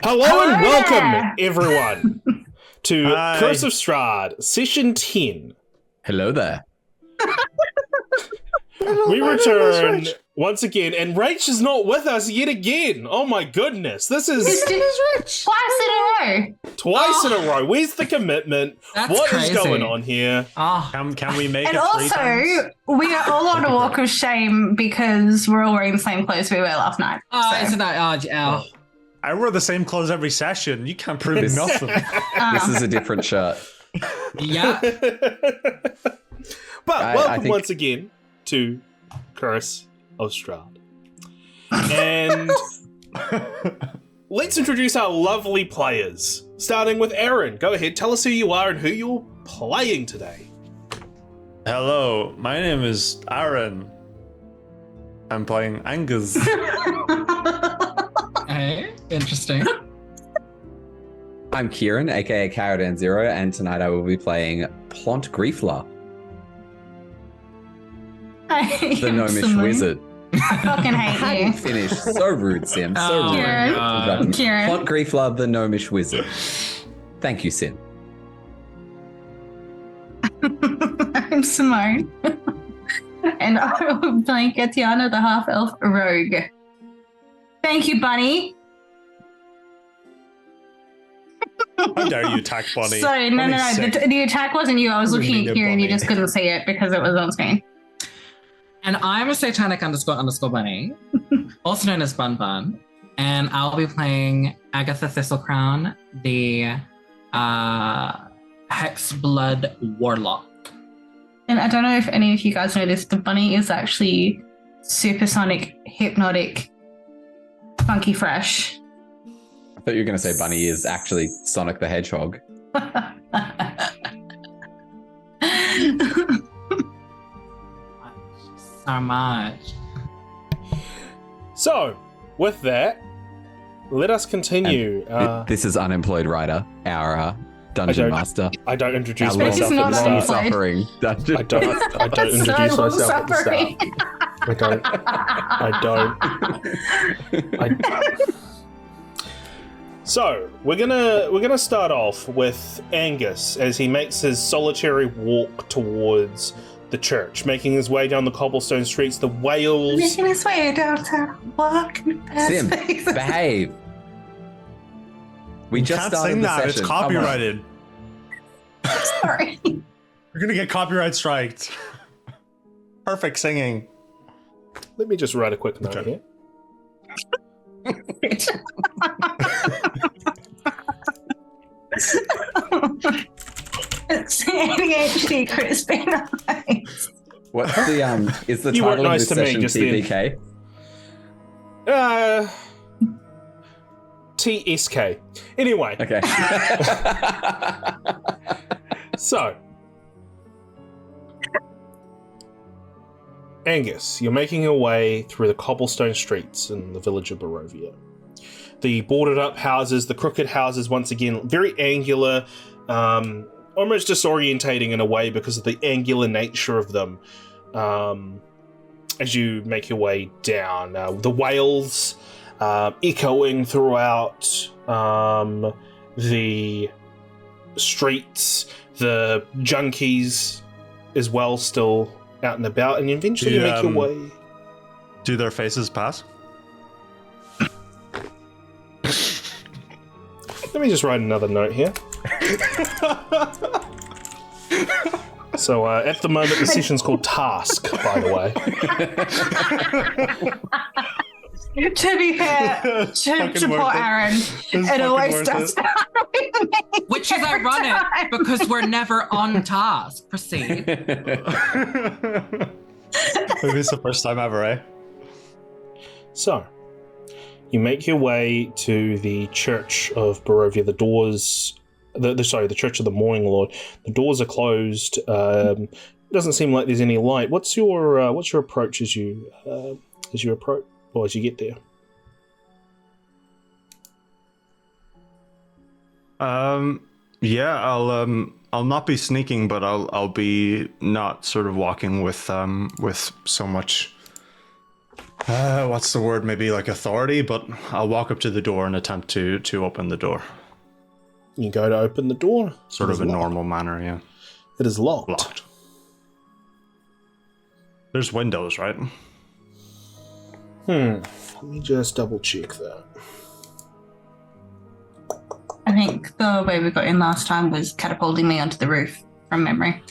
Hello and welcome, everyone, to Curse of Strahd, Session 10. Hello there. We return once again, and Rach is not with us yet again. Oh my goodness, this is twice in a row. Where's the commitment? What is going on here? Can we make and it also, 3 times? we are all on a walk of shame because we're all wearing the same clothes we were last night. Isn't that I wear the same clothes every session. You can't prove nothing. This is a different shirt. Yeah. But welcome once again to Curse of Strahd. And let's introduce our lovely players, starting with Aaron. Go ahead, tell us who you are and who you're playing today. Hello, my name is Aaron. I'm playing Angus. Hey, interesting. I'm Kieran, aka KaradanZero, and tonight I will be playing Plont Grefla, the gnomish wizard. I fucking hate you. Finished. So rude, Sim. So rude. Kieran. Plont Grefla, the gnomish wizard. Thank you, Sim. I'm Simone. And I will be playing Katyana, the half-elf rogue. Thank you, Bunny. How dare you attack Bunny? Sorry, no. The attack wasn't you. I was looking at Kieran. You Bunny. just couldn't see it because it was on screen. And I'm a satanic__bunny, also known as Bun Bun, and I'll be playing Agitha Thistlecrown, the Hex Blood Warlock. And I don't know if any of you guys noticed, the bunny is actually supersonic, hypnotic, funky fresh. I thought you were going to say Bunny is actually Sonic the Hedgehog. So much. So, with that, let us continue. This is Unemployed Writer, our dungeon master. I don't introduce Our myself at the start. long-suffering dungeon I don't introduce myself at the start. I don't. So we're gonna start off with Angus as he makes his solitary walk towards the church, making his way down the cobblestone streets. The whales. Making his way down to walk. Sim, behave. We You just can't started sing the that. session. It's Come on. copyrighted. Sorry. You're gonna get copyright striked. Perfect singing. Let me just write a quick note here. It's ADHD crispy nice. What's the is the You weren't title of nice this to me session just then. TVK? TSK. Anyway. Okay. So, Angus, you're making your way through the cobblestone streets in the village of Barovia. The boarded up houses, the crooked houses, once again, very angular, almost disorientating in a way because of the angular nature of them. As you make your way down, the wails echoing throughout the streets, the junkies as well still out and about, and eventually you make your way. Do their faces pass? Let me just write another note here. So at the moment the session's called Task, by the way. To be fair, to poor Aaron, it always does that with me. Which is every ironic time. because we're never on task. Proceed. Maybe it's the first time ever, eh? So, you make your way to the Church of Barovia. The doors, the Church of the Morning Lord. The doors are closed. Doesn't seem like there's any light. What's your approach as you approach, or as you get there? Yeah, I'll not be sneaking, but I'll be not sort of walking with so much What's the word? Maybe like authority, but I'll walk up to the door and attempt to open the door. You go to open the door. Sort of a normal manner, yeah. It is locked. Locked. There's windows, right? Let me just double check that. I think the way we got in last time was catapulting me onto the roof from memory.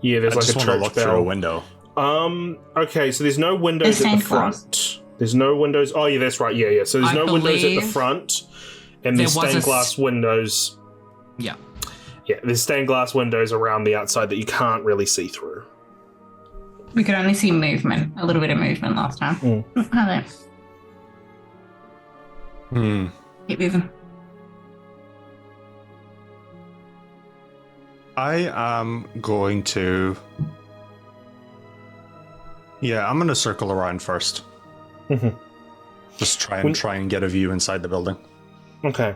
Yeah, there's I like just a want to church look bell. through a window. Okay, so there's no windows There's at the stained front. glass. There's no windows. Oh, yeah, that's right. Yeah. So there's I no windows at the believe front, and there's there was stained glass windows. Yeah. Yeah, there's stained glass windows around the outside that you can't really see through. We could only see movement, a little bit of movement last time. Hello. Keep moving. I am going to... Yeah, I'm going to circle around first. Just try and get a view inside the building. Okay.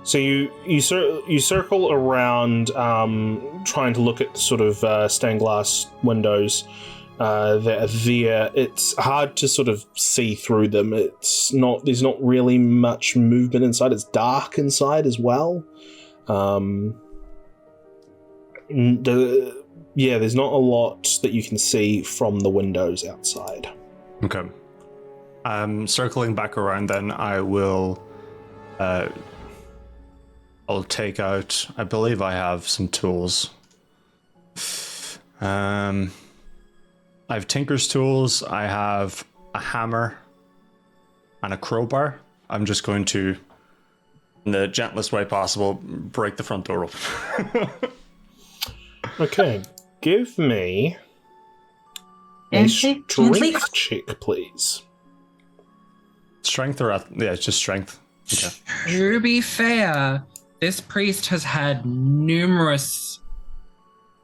So you circle around, trying to look at sort of stained glass windows that are there. It's hard to sort of see through them. There's not really much movement inside. It's dark inside as well. There's not a lot that you can see from the windows outside. Okay. Circling back around, then I will. I'll take out. I believe I have some tools. I have Tinker's tools. I have a hammer and a crowbar. I'm just going to, in the gentlest way possible, break the front door open. Okay, give me a strength check, please. Strength or it's just strength. Okay. To be fair, this priest has had numerous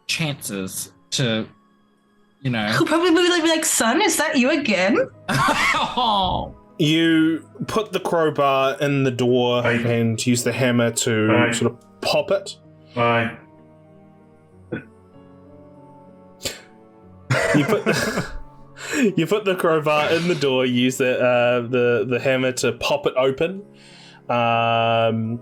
chances to, He'll probably be like, son, is that you again? You put the crowbar in the door and use the hammer to sort of pop it. You put the crowbar in the door, use the hammer to pop it open, and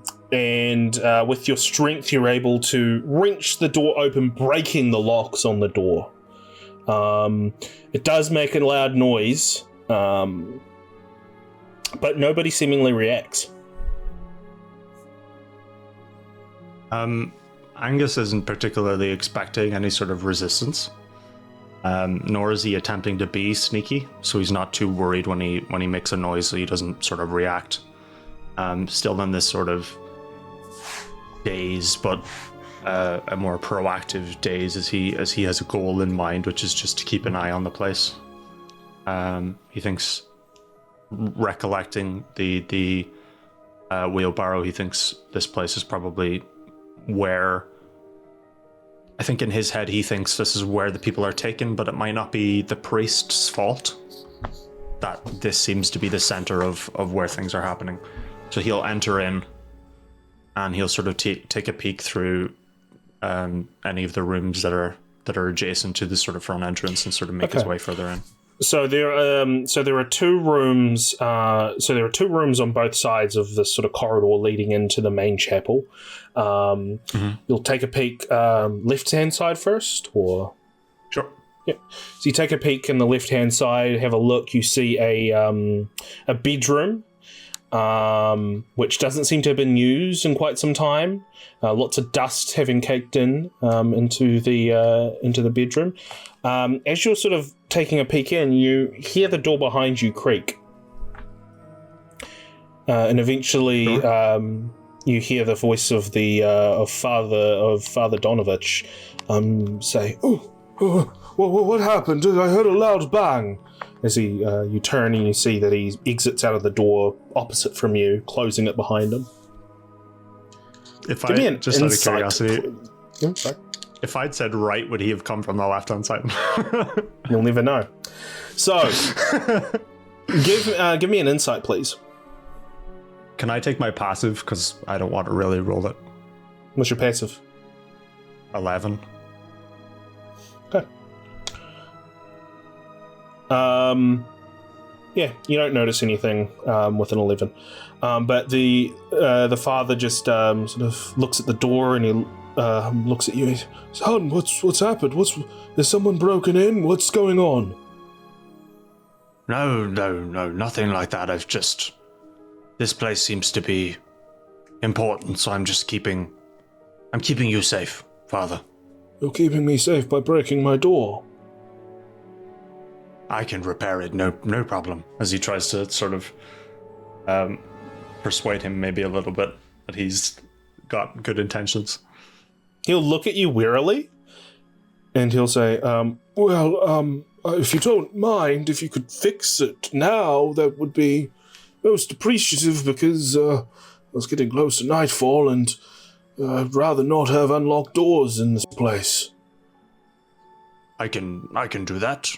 with your strength you're able to wrench the door open, breaking the locks on the door. It does make a loud noise, but nobody seemingly reacts. Angus isn't particularly expecting any sort of resistance. Nor is he attempting to be sneaky, so he's not too worried when he makes a noise, so he doesn't sort of react. Still in this sort of daze, but a more proactive daze as he has a goal in mind, which is just to keep an eye on the place. He thinks, recollecting the wheelbarrow, he thinks this place is probably where. I think in his head he thinks this is where the people are taken, but it might not be the priest's fault that this seems to be the center of where things are happening. So he'll enter in and he'll sort of take a peek through any of the rooms that are adjacent to the sort of front entrance and sort of make his way further in. So there are two rooms. There are two rooms on both sides of this sort of corridor leading into the main chapel. You'll take a peek left-hand side first, or sure. Yeah. So you take a peek in the left-hand side, have a look. You see a bedroom, which doesn't seem to have been used in quite some time. Lots of dust having caked in into the bedroom. As you're sort of taking a peek in, you hear the door behind you creak, and eventually you hear the voice of Father Donovich say, "Oh, what happened? I heard a loud bang." As you turn and you see that he exits out of the door opposite from you, closing it behind him. If Give me I an just out of insight, curiosity, sorry. if I'd said right, would he have come from the left-hand side? You'll never know. So, give me an insight, please. Can I take my passive? Because I don't want to really roll it. What's your passive? 11. Okay. Yeah, you don't notice anything with an 11. But the father just sort of looks at the door and he looks at you. He's, son, what's happened? Is someone broken in? What's going on? No, nothing like that. This place seems to be important, so I'm keeping you safe, Father. You're keeping me safe by breaking my door. I can repair it, no problem. As he tries to sort of persuade him maybe a little bit that he's got good intentions. He'll look at you wearily, and he'll say, if you don't mind, if you could fix it now, that would be most appreciative, because it's getting close to nightfall, and I'd rather not have unlocked doors in this place. I can do that.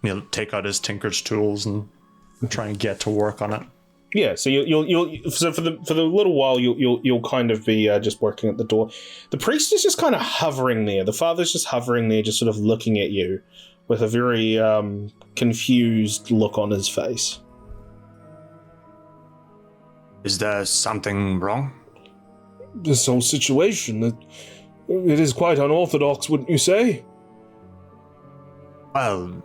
He'll take out his tinker's tools and try and get to work on it. Yeah, so you'll so for the little while you'll kind of be just working at the door. The priest is just kind of hovering there. The father's just hovering there, just sort of looking at you with a very confused look on his face. Is there something wrong? This whole situation, it is quite unorthodox, wouldn't you say? Well,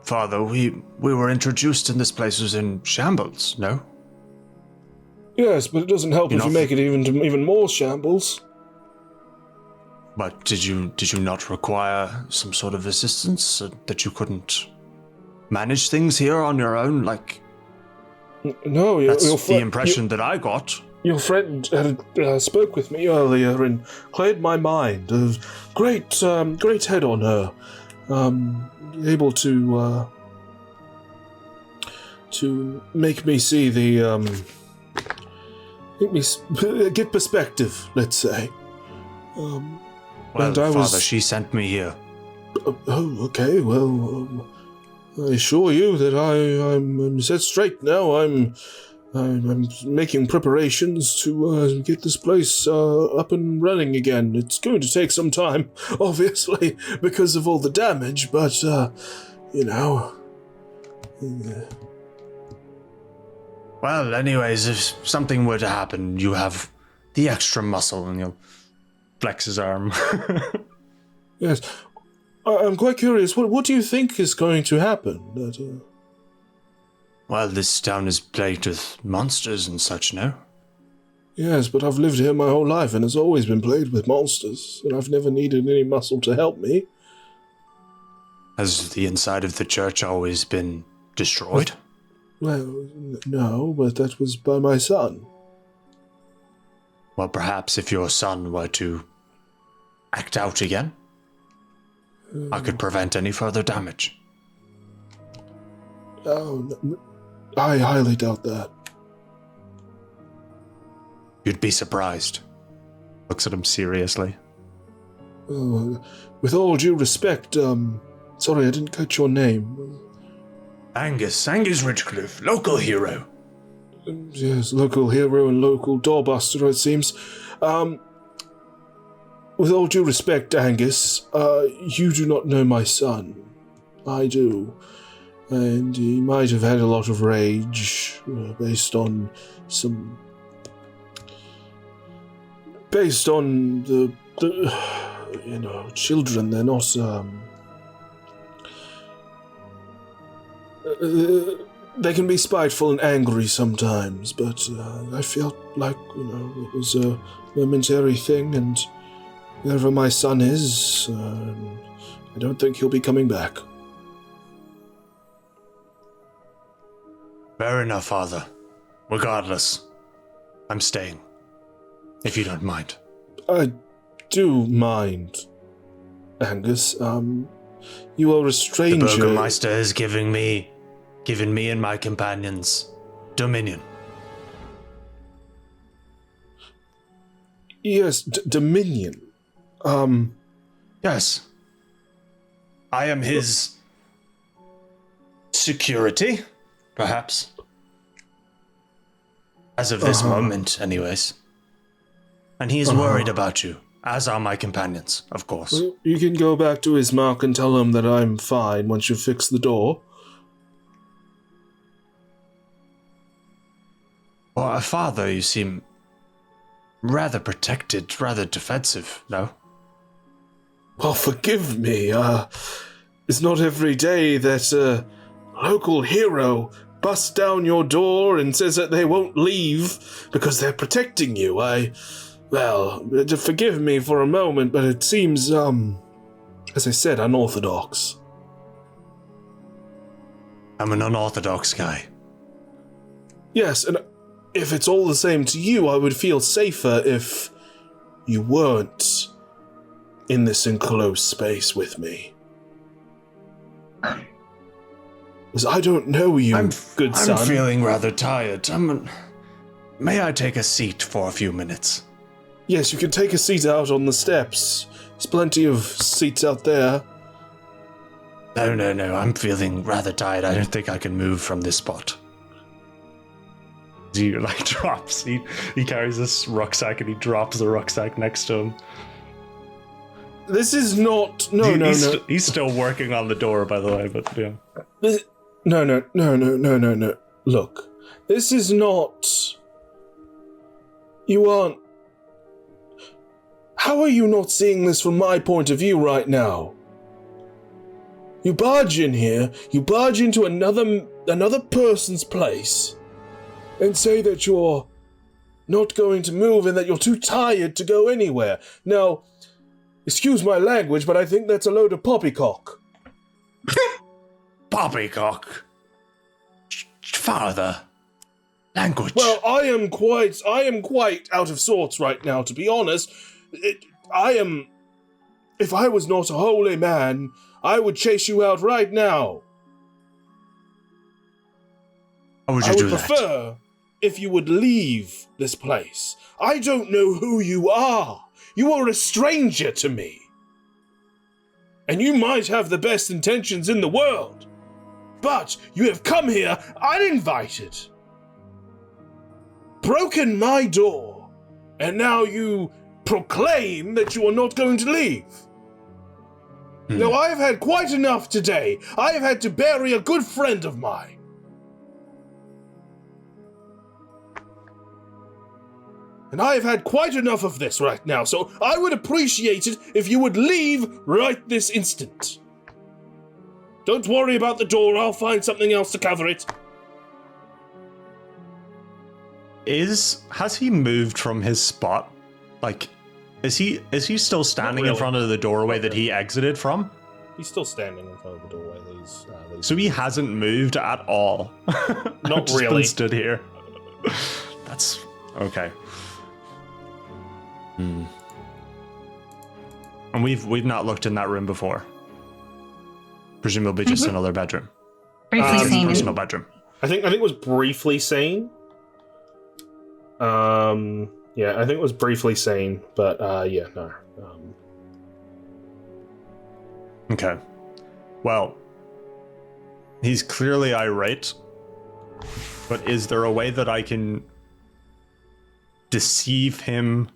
Father, we were introduced in this place was in shambles, no? Yes, but it doesn't help if you make it even more shambles. But did you not require some sort of assistance, that you couldn't manage things here on your own? Like, no, that's the impression that I got. Your friend had spoke with me earlier and cleared my mind. Great head on her. Able to make me see get perspective, let's say. Well, Father, she sent me here. Oh, okay. Well, I assure you that I'm set straight now. I'm making preparations to get this place up and running again. It's going to take some time, obviously, because of all the damage, but, Well, anyways, if something were to happen, you have the extra muscle, and he'll flex his arm. Yes. I'm quite curious, what do you think is going to happen? Well, this town is plagued with monsters and such, no? Yes, but I've lived here my whole life, and it's always been plagued with monsters, and I've never needed any muscle to help me. Has the inside of the church always been destroyed? Well, no, but that was by my son. Well, perhaps if your son were to act out again, I could prevent any further damage. Oh, no, I highly doubt that. You'd be surprised. Looks at him seriously. With all due respect, sorry, I didn't catch your name. Angus Ridgecliffe, local hero. Yes, local hero and local doorbuster, it seems. With all due respect, Angus, you do not know my son. I do. And he might have had a lot of rage based on the children. They're not they can be spiteful and angry sometimes, but I felt like it was a momentary thing, and wherever my son is, I don't think he'll be coming back. Fair enough, Father. Regardless, I'm staying. If you don't mind. I do mind, Angus. You are a stranger. The Burgermeister has given me and my companions dominion. Yes, dominion. Yes. I am his security, perhaps. As of this moment, anyways. And he is worried about you, as are my companions, of course. Well, you can go back to Ismark and tell him that I'm fine once you fix the door. Well, Father, you seem rather protected, rather defensive, no? Well, forgive me. It's not every day that a local hero busts down your door and says that they won't leave because they're protecting you. Forgive me for a moment, but it seems, as I said, unorthodox. I'm an unorthodox guy. Yes, and if it's all the same to you, I would feel safer if you weren't in this enclosed space with me. Because I don't know you, good son. I'm feeling rather tired. May I take a seat for a few minutes? Yes, you can take a seat out on the steps. There's plenty of seats out there. No. I'm feeling rather tired. I don't think I can move from this spot. He drops. He carries this rucksack and he drops the rucksack next to him. This is not. No. He's still working on the door, by the way. But yeah. No. Look, this is not. You aren't. How are you not seeing this from my point of view right now? You barge in here. You barge into another person's place. And say that you're not going to move and that you're too tired to go anywhere. Now, excuse my language, but I think that's a load of poppycock. Poppycock? Father. Language. Well, I am quite out of sorts right now, to be honest. If I was not a holy man, I would chase you out right now. How would you do that? I would prefer if you would leave this place. I don't know who you are. You are a stranger to me. And you might have the best intentions in the world. But you have come here uninvited. Broken my door. And now you proclaim that you are not going to leave. Now, I have had quite enough today. I have had to bury a good friend of mine. And I have had quite enough of this right now, so I would appreciate it if you would leave right this instant. Don't worry about the door, I'll find something else to cover it. Has he moved from his spot? Like, is he still standing in front of the doorway that he exited from? He's still standing in front of the doorway. So he hasn't moved at all. Not just really. Been stood here. That's okay. And we've not looked in that room before. Presumably just another bedroom. Briefly seen. Personal bedroom. I think it was briefly seen. Yeah, I think it was briefly seen, but no. Okay. Well, he's clearly irate, but is there a way that I can deceive him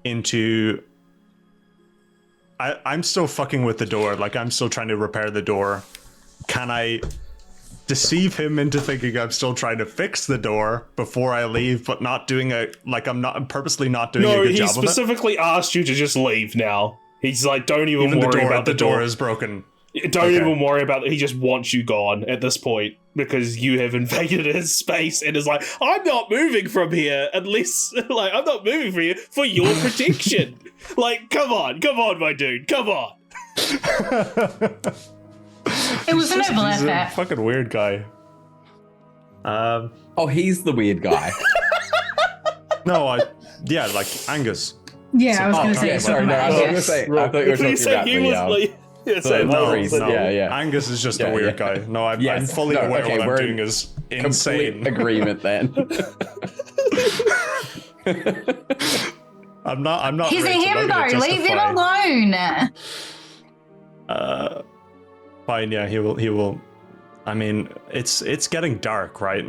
into... I'm still fucking with the door, like I'm still trying to repair the door. Can I deceive him into thinking I'm still trying to fix the door before I leave, but not doing I'm purposely not doing a good job of it? No, he specifically asked you to just leave now. He's like, don't even worry about the door. The door is broken. Don't even worry about it. He just wants you gone at this point because you have invaded his space and is like, I'm not moving from here unless, like, I'm not moving from here for your protection. Like, come on, my dude, come on. It was an noble He's a effort. fucking weird guy. Oh, he's the weird guy. No, like Angus. Yeah, I was going to say. yeah, sorry, no, I was going to say. I thought you were talking about the Angus is just a weird guy. No, I'm fully aware what I'm doing is insane. Agreement then. I'm not. He's a rich, I'm not himbo. gonna Leave him justify- alone. Fine, yeah, he will. I mean, it's getting dark, right?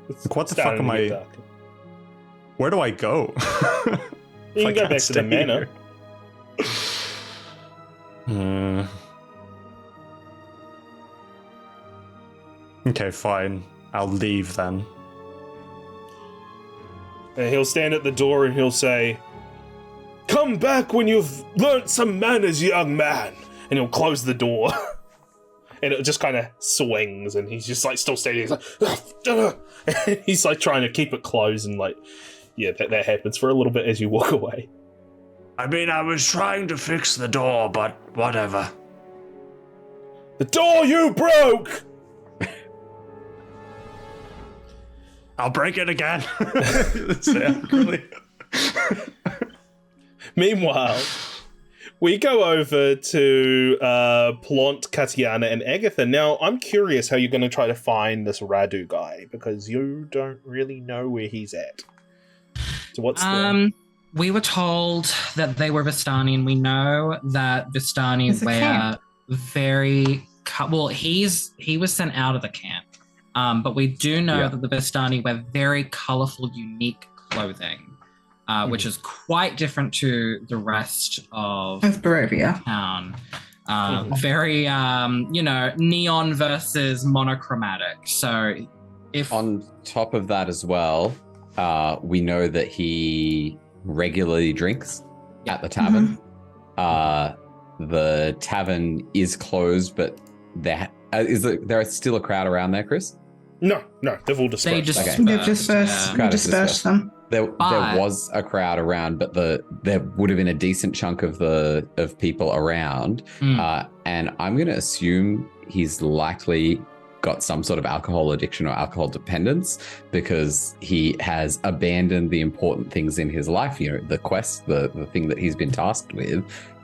Like, what the fuck am I? Dark. Where do I go? You can go back to the manor. Okay, fine. I'll leave then. And he'll stand at the door and he'll say, "Come back when you've learnt some manners, young man." And he'll close the door. And it just kind of swings, and he's just like still standing. He's like, and he's like trying to keep it closed, and like, yeah, that happens for a little bit as you walk away. I mean, I was trying to fix the door, but whatever. The door you broke! I'll break it again. Meanwhile, we go over to Plont, Katyana, and Agitha. Now, I'm curious how you're going to try to find this Radu guy, because you don't really know where he's at. So what's we were told that they were Vistani, and we know that Vistani wear very... Well, he was sent out of the camp, but we do know that the Vistani wear very colourful, unique clothing. Which is quite different to the rest of Barovia town. Very, neon versus monochromatic. So if... On top of that as well, we know that he regularly drinks at the tavern. The tavern is closed, but there is still a crowd around there, Chris? No, they've all dispersed. They've dispersed them. There was a crowd around, but there would have been a decent chunk of people around, and I'm going to assume he's likely got some sort of alcohol addiction or alcohol dependence, because he has abandoned the important things in his life. You know, the quest, the thing that he's been tasked with,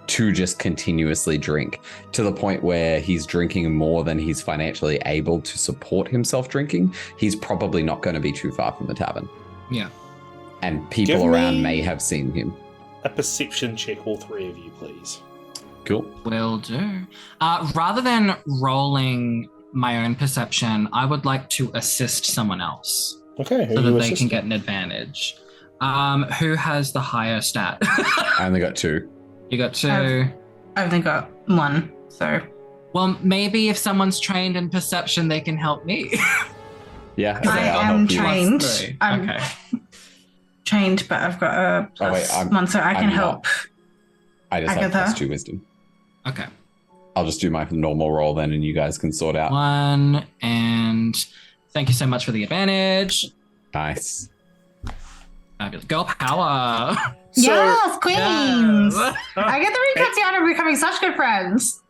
to just continuously drink, to the point where he's drinking more than he's financially able to support himself drinking. He's probably not going to be too far from the tavern. Yeah. And people around may have seen him. A perception check, all three of you, please. Cool. Will do. Rather than rolling my own perception, I would like to assist someone else. Okay. So that they can get an advantage. Who has the higher stat? I only got 2. You got 2. I've only got 1, so... Well, maybe if someone's trained in perception, they can help me. Yeah. I am trained. Okay. Trained, but I've got a +1, so I can help. I just have +2 wisdom. Okay. I'll just do my normal roll then, and you guys can sort out. 1, and thank you so much for the advantage. Nice. Fabulous. Girl power. Yes, queens! Yes. Agitha and Katyana are becoming such good friends.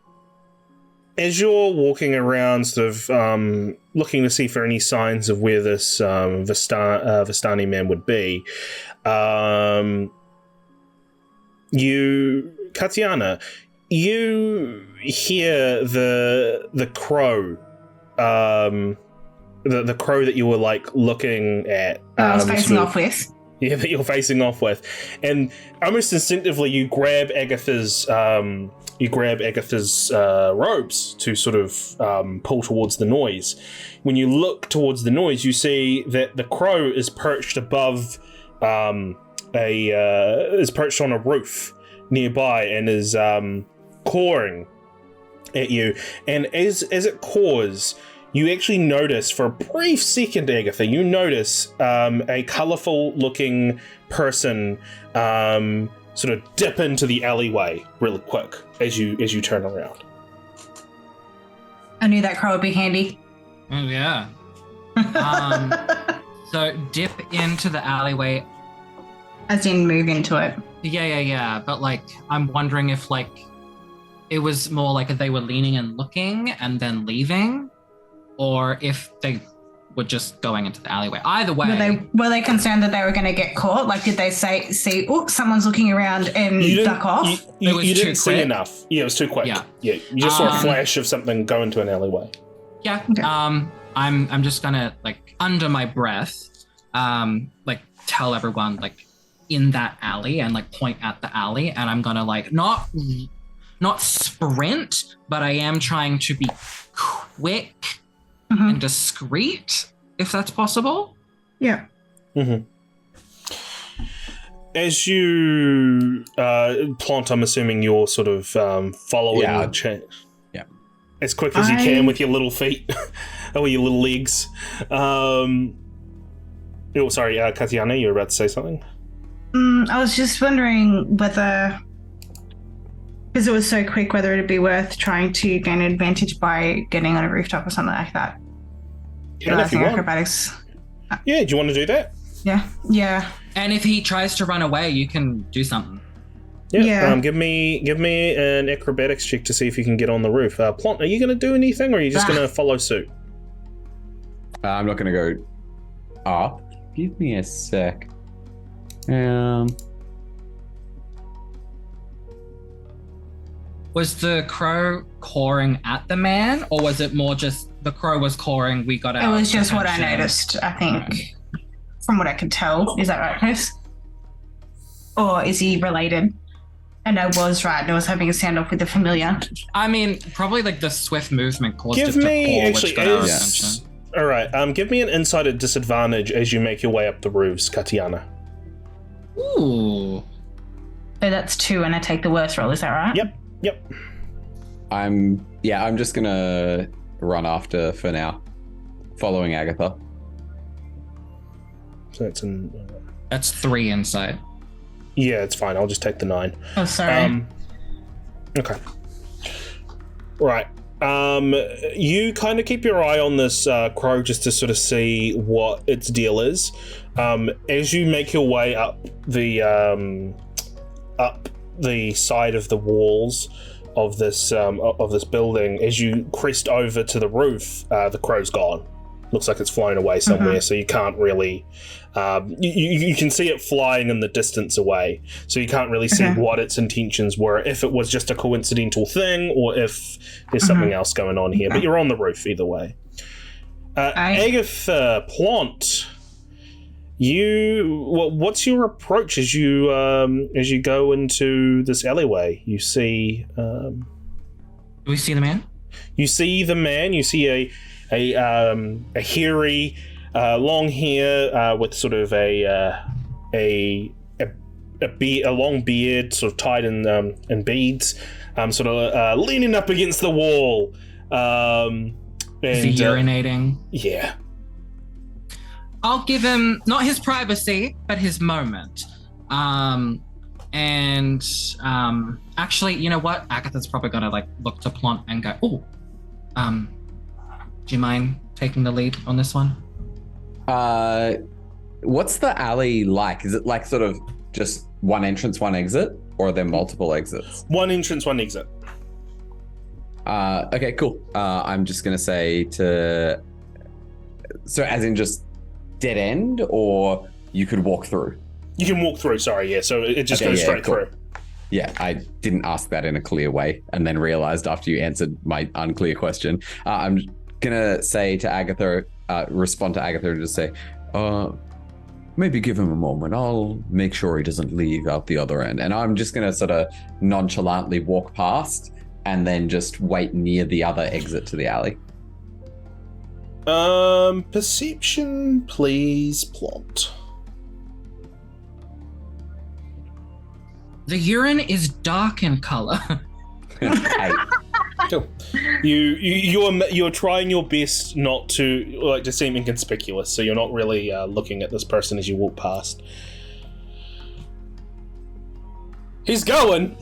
As you're walking around, sort of looking to see for any signs of where this Vistani man would be, Katyana, you hear the crow, the crow that you were like looking at. I was facing off with. Yeah, that you're facing off with, and almost instinctively you grab Agitha's robes to sort of pull towards the noise. When you look towards the noise, you see that the crow is perched above is perched on a roof nearby and is cawing at you. And as it caws, you actually notice for a brief second, Agitha, you notice a colourful looking person sort of dip into the alleyway really quick as you turn around. I knew that crow would be handy. Oh, yeah. So dip into the alleyway. As in move into it. Yeah. But like, I'm wondering if like it was more like they were leaning and looking and then leaving, or if they were just going into the alleyway. Either way. Were they concerned that they were going to get caught? Like, did they see, oh, someone's looking around and duck off? You didn't see enough. Yeah, it was too quick. Yeah, you just saw a flash of something go into an alleyway. Yeah. Okay. I'm just gonna like under my breath, like tell everyone like in that alley and like point at the alley, and I'm gonna like not sprint, but I am trying to be quick and discreet, if that's possible. Yeah. Mm-hmm. As you, Plont, I'm assuming you're sort of following the chain. Yeah. As quick as you can with your little feet or your little legs. Oh, sorry, Katyana, you were about to say something? I was just wondering whether, because it was so quick, whether it'd be worth trying to gain an advantage by getting on a rooftop or something like that. Yeah, if you want. Acrobatics. Yeah, do you want to do that? Yeah. And if he tries to run away, you can do something. Yeah. Give me an acrobatics check to see if you can get on the roof. Plont, are you going to do anything, or are you just going to follow suit? I'm not going to go up. Give me a sec. Was the crow cawing at the man, or was it more just the crow was cawing, we got out? It was just what I noticed, I think, from what I could tell. Is that right, Chris? Or is he related? And I was right, and I was having a standoff with the familiar. I mean, probably like the swift movement caused it to me, paw, which got our attention. All right, give me an insight at disadvantage as you make your way up the roofs, Katyana. Ooh. So that's 2, and I take the worst roll. Is that right? Yep. I'm just gonna run after for now, following Agitha. So that's 3 insight. Yeah, it's fine. I'll just take the 9. Oh, sorry. Okay. Right. You kind of keep your eye on this crow just to sort of see what its deal is. As you make your way up the side of the walls of this building, as you crest over to the roof, the crow's gone. Looks like it's flown away somewhere, so you can't really. You can see it flying in the distance away, so you can't really see what its intentions were, if it was just a coincidental thing or if there's something else going on here. But you're on the roof either way. Agitha, Plont, what's your approach as you go into this alleyway? You see. Do we see the man? You see the man. You see a hairy, long hair with sort of a long beard, sort of tied in beads, sort of leaning up against the wall. Is he urinating? Yeah. I'll give him not his privacy, but his moment. Actually, you know what? Agitha's probably gonna look to Plont and go, "Oh, do you mind taking the lead on this one?" What's the alley like? Is it like sort of just one entrance, one exit, or are there multiple exits? One entrance, one exit. Okay, cool. I'm just gonna say so as in just dead end, or you could walk through? You can walk through, sorry, yeah. So it just goes straight through. Yeah, I didn't ask that in a clear way and then realized after you answered my unclear question. I'm gonna say to Agitha, respond to Agitha and just say, maybe give him a moment. I'll make sure he doesn't leave out the other end. And I'm just gonna sort of nonchalantly walk past and then just wait near the other exit to the alley. Perception, please, Plont. The urine is dark in color. Hey. Cool. You're trying your best not to to seem inconspicuous, so you're not really looking at this person as you walk past. He's going.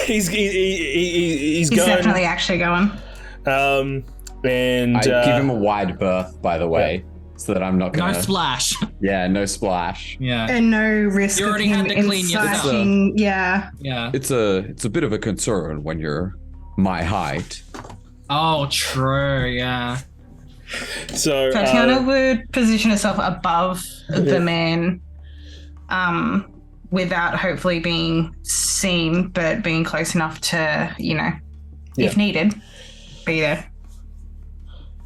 He's going. Definitely actually going. And I give him a wide berth, by the way, so that I'm not gonna. No splash. Yeah, no splash. Yeah. And no risk You of already him had to clean yourself. Yeah. Yeah. It's a bit of a concern when you're my height. Oh, true. Yeah. So Katyana would position herself above the man, without hopefully being seen, but being close enough to, if needed, be there.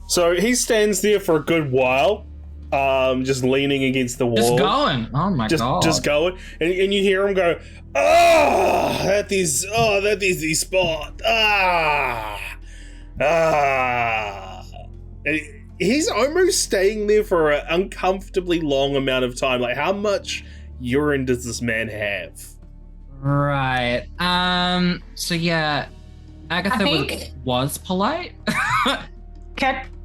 So he stands there for a good while, just leaning against the wall. Just going. Oh my god. Just going. And you hear him go, that is the spot. And he's almost staying there for an uncomfortably long amount of time. Like, how much urine does this man have? Right. So yeah, Agitha was polite.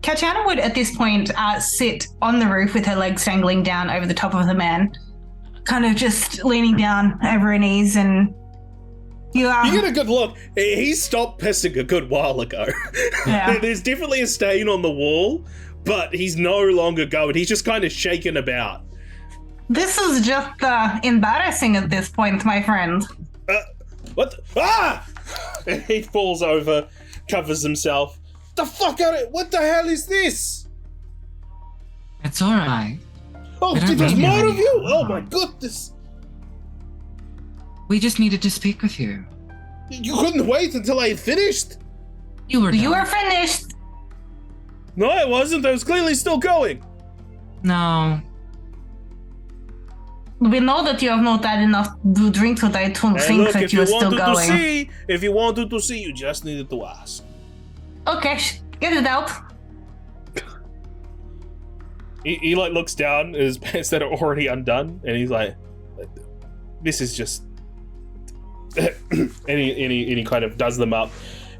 Katyana would at this point sit on the roof with her legs dangling down over the top of the man, kind of just leaning down over her knees, and you get a good look. He stopped pissing a good while ago. Yeah. There's definitely a stain on the wall, but he's no longer going. He's just kind of shaking about. This is just embarrassing at this point, my friend. What? Ah! He falls over, covers himself. The fuck out of it? What the hell is this? It's all right. Oh, there's more of you? Oh my goodness. We just needed to speak with you. You couldn't wait until I finished? You were finished. No, I wasn't. I was clearly still going. No. We know that you have not had enough to drink today to think that you're still going. If you wanted to see, you just needed to ask. Okay, get it out. He like looks down at his pants that are already undone, and he's like, "This is just." and he kind of does them up,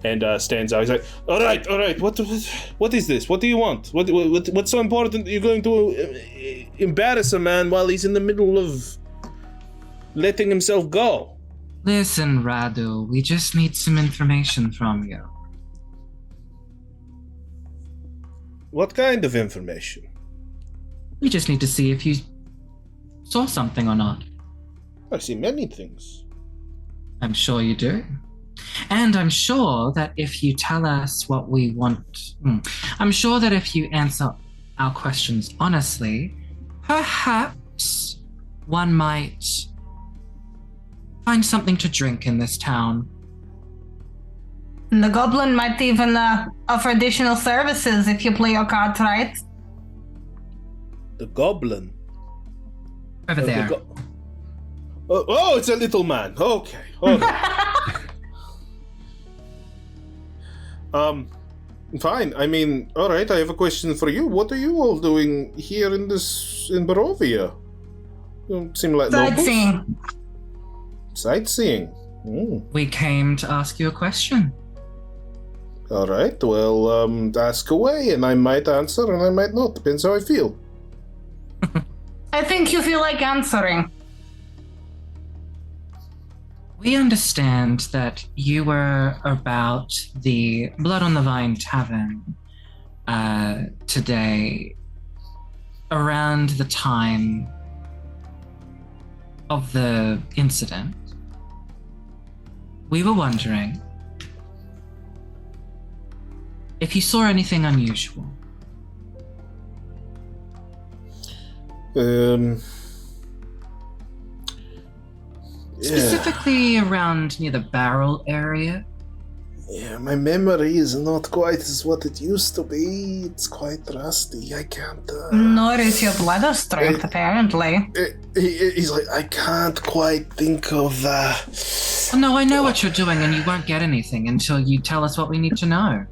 and stands up. He's like, "All right. What is this? What do you want? What's so important that you're going to embarrass a man while he's in the middle of letting himself go?" Listen, Radu, we just need some information from you. What kind of information? We just need to see if you saw something or not. I see many things. I'm sure you do. And I'm sure that if you tell us what we want, I'm sure that if you answer our questions honestly, perhaps one might find something to drink in this town. The goblin might even offer additional services if you play your cards right. The goblin? Over there. Oh, it's a little man. Okay. Fine. I mean, all right. I have a question for you. What are you all doing here in Barovia? You don't seem like Sightseeing. Sightseeing. We came to ask you a question. All right. Well, ask away, and I might answer, and I might not. Depends how I feel. I think you feel like answering. We understand that you were about the Blood on the Vine Tavern today around the time of the incident. We were wondering if you saw anything unusual. Specifically around near the barrel area. Yeah, my memory is not quite as what it used to be. It's quite rusty. I can't... Nor is your bladder strength, apparently. He's like, I can't quite think of... Oh, no, I know what you're doing, and you won't get anything until you tell us what we need to know.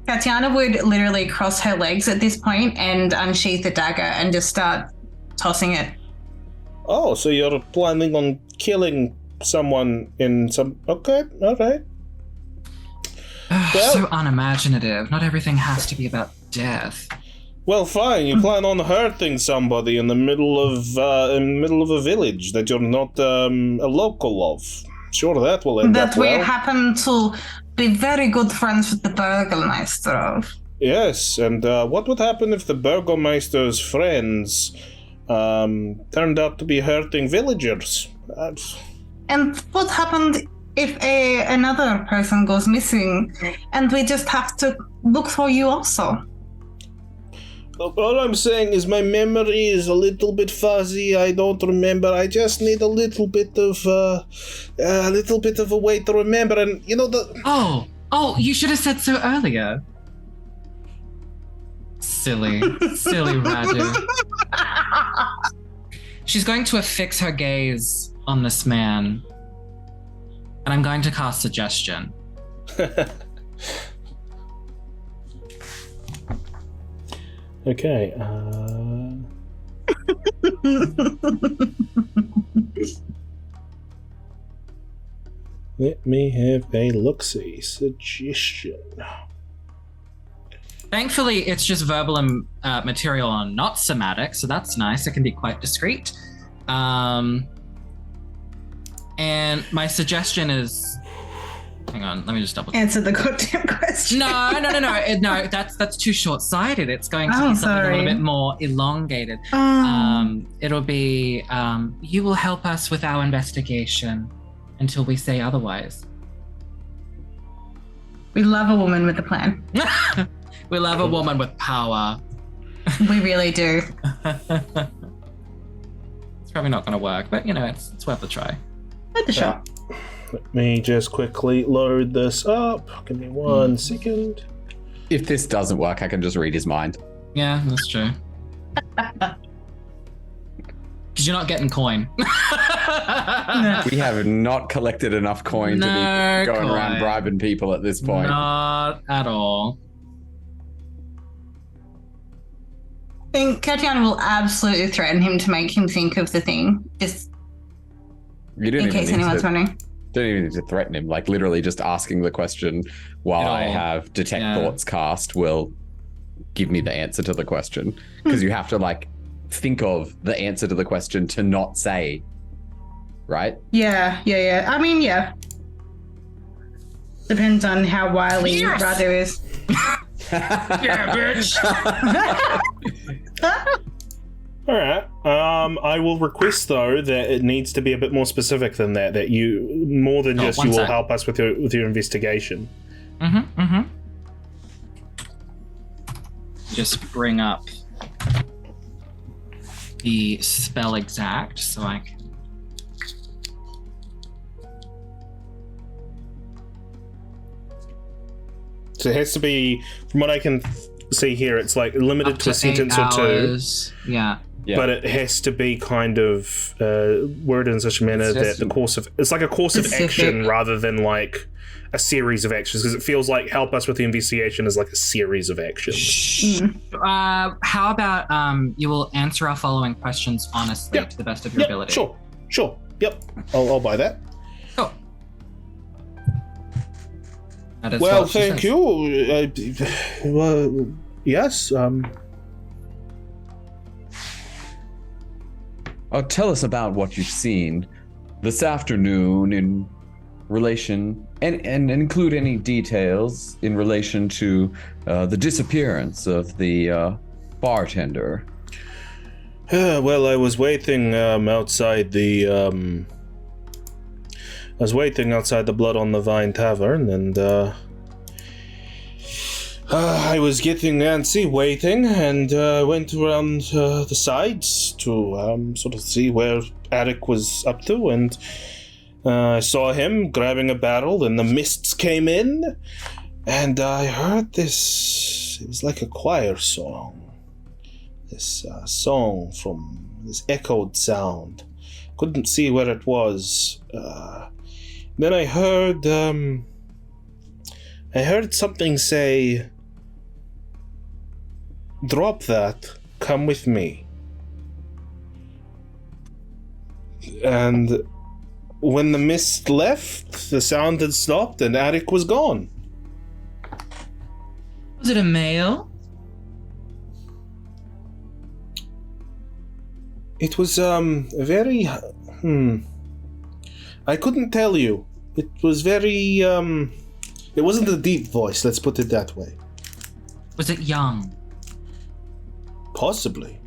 Katyana would literally cross her legs at this point and unsheath the dagger and just start tossing it. Oh, so you're planning on killing someone in some... Okay, all right. So unimaginative. Not everything has to be about death. Well, fine. You plan on hurting somebody in the middle of a village that you're not a local of. Sure, that will end up well. That we happen to be very good friends with the Burgermeister. Yes, and what would happen if the Burgermeister's friends turned out to be hurting villagers? And what happened if another person goes missing and we just have to look for you also? All I'm saying is my memory is a little bit fuzzy. I don't remember. I just need a little bit of a way to remember. And you know the. Oh! You should have said so earlier. Silly Radu. She's going to affix her gaze on this man, and I'm going to cast suggestion. Okay. Let me have a look-see. Suggestion. Thankfully, it's just verbal and material and not somatic, so that's nice. It can be quite discreet. And my suggestion is, hang on, let me just double. Answer the goddamn question. No. No, that's too short-sighted. It's going to be something a little bit more elongated. It'll be, you will help us with our investigation until we say otherwise. We love a woman with a plan. We love a woman with power. We really do. It's probably not going to work, but it's worth a try. Worth a shot. Let me just quickly load this up. Give me 1 second. If this doesn't work, I can just read his mind. Yeah, that's true. Because you're not getting coin. We have not collected enough coin to be going around bribing people at this point. Not at all. I think Katyana will absolutely threaten him to make him think of the thing, just in case anyone's wondering. Don't even need to threaten him. Like literally just asking the question while I have detect thoughts cast will give me the answer to the question. Because you have to think of the answer to the question to not say, right? Yeah. I mean, yeah. Depends on how wily Radu is. Yeah, bitch. All right. I will request though that it needs to be a bit more specific than that. That you more than just you will help us with your investigation. Just bring up the spell exact so I can. So it has to be, from what I can see here, it's limited to a sentence or two. Yeah. But it has to be kind of worded in such a manner that the course of it's like a course of action rather than a series of actions, because it feels like help us with the investigation is like a series of actions. How about you will answer our following questions honestly to the best of your ability? Sure. Yep. I'll buy that. Cool. Well, thank you. Well, yes. Tell us about what you've seen this afternoon in relation, and include any details in relation to the disappearance of the bartender. Well, I was waiting outside the Blood on the Vine Tavern, and I was getting antsy waiting, and went around the sides to sort of see where Arik was up to, and I saw him grabbing a barrel, and the mists came in, and I heard this. It was like a choir song. This song from this echoed sound. Couldn't see where it was. Then I heard something say, "Drop that, come with me." And when the mist left, the sound had stopped and Arik was gone. Was it a male? It was very I couldn't tell you. It was very it wasn't a deep voice, let's put it that way. Was it young? Possibly.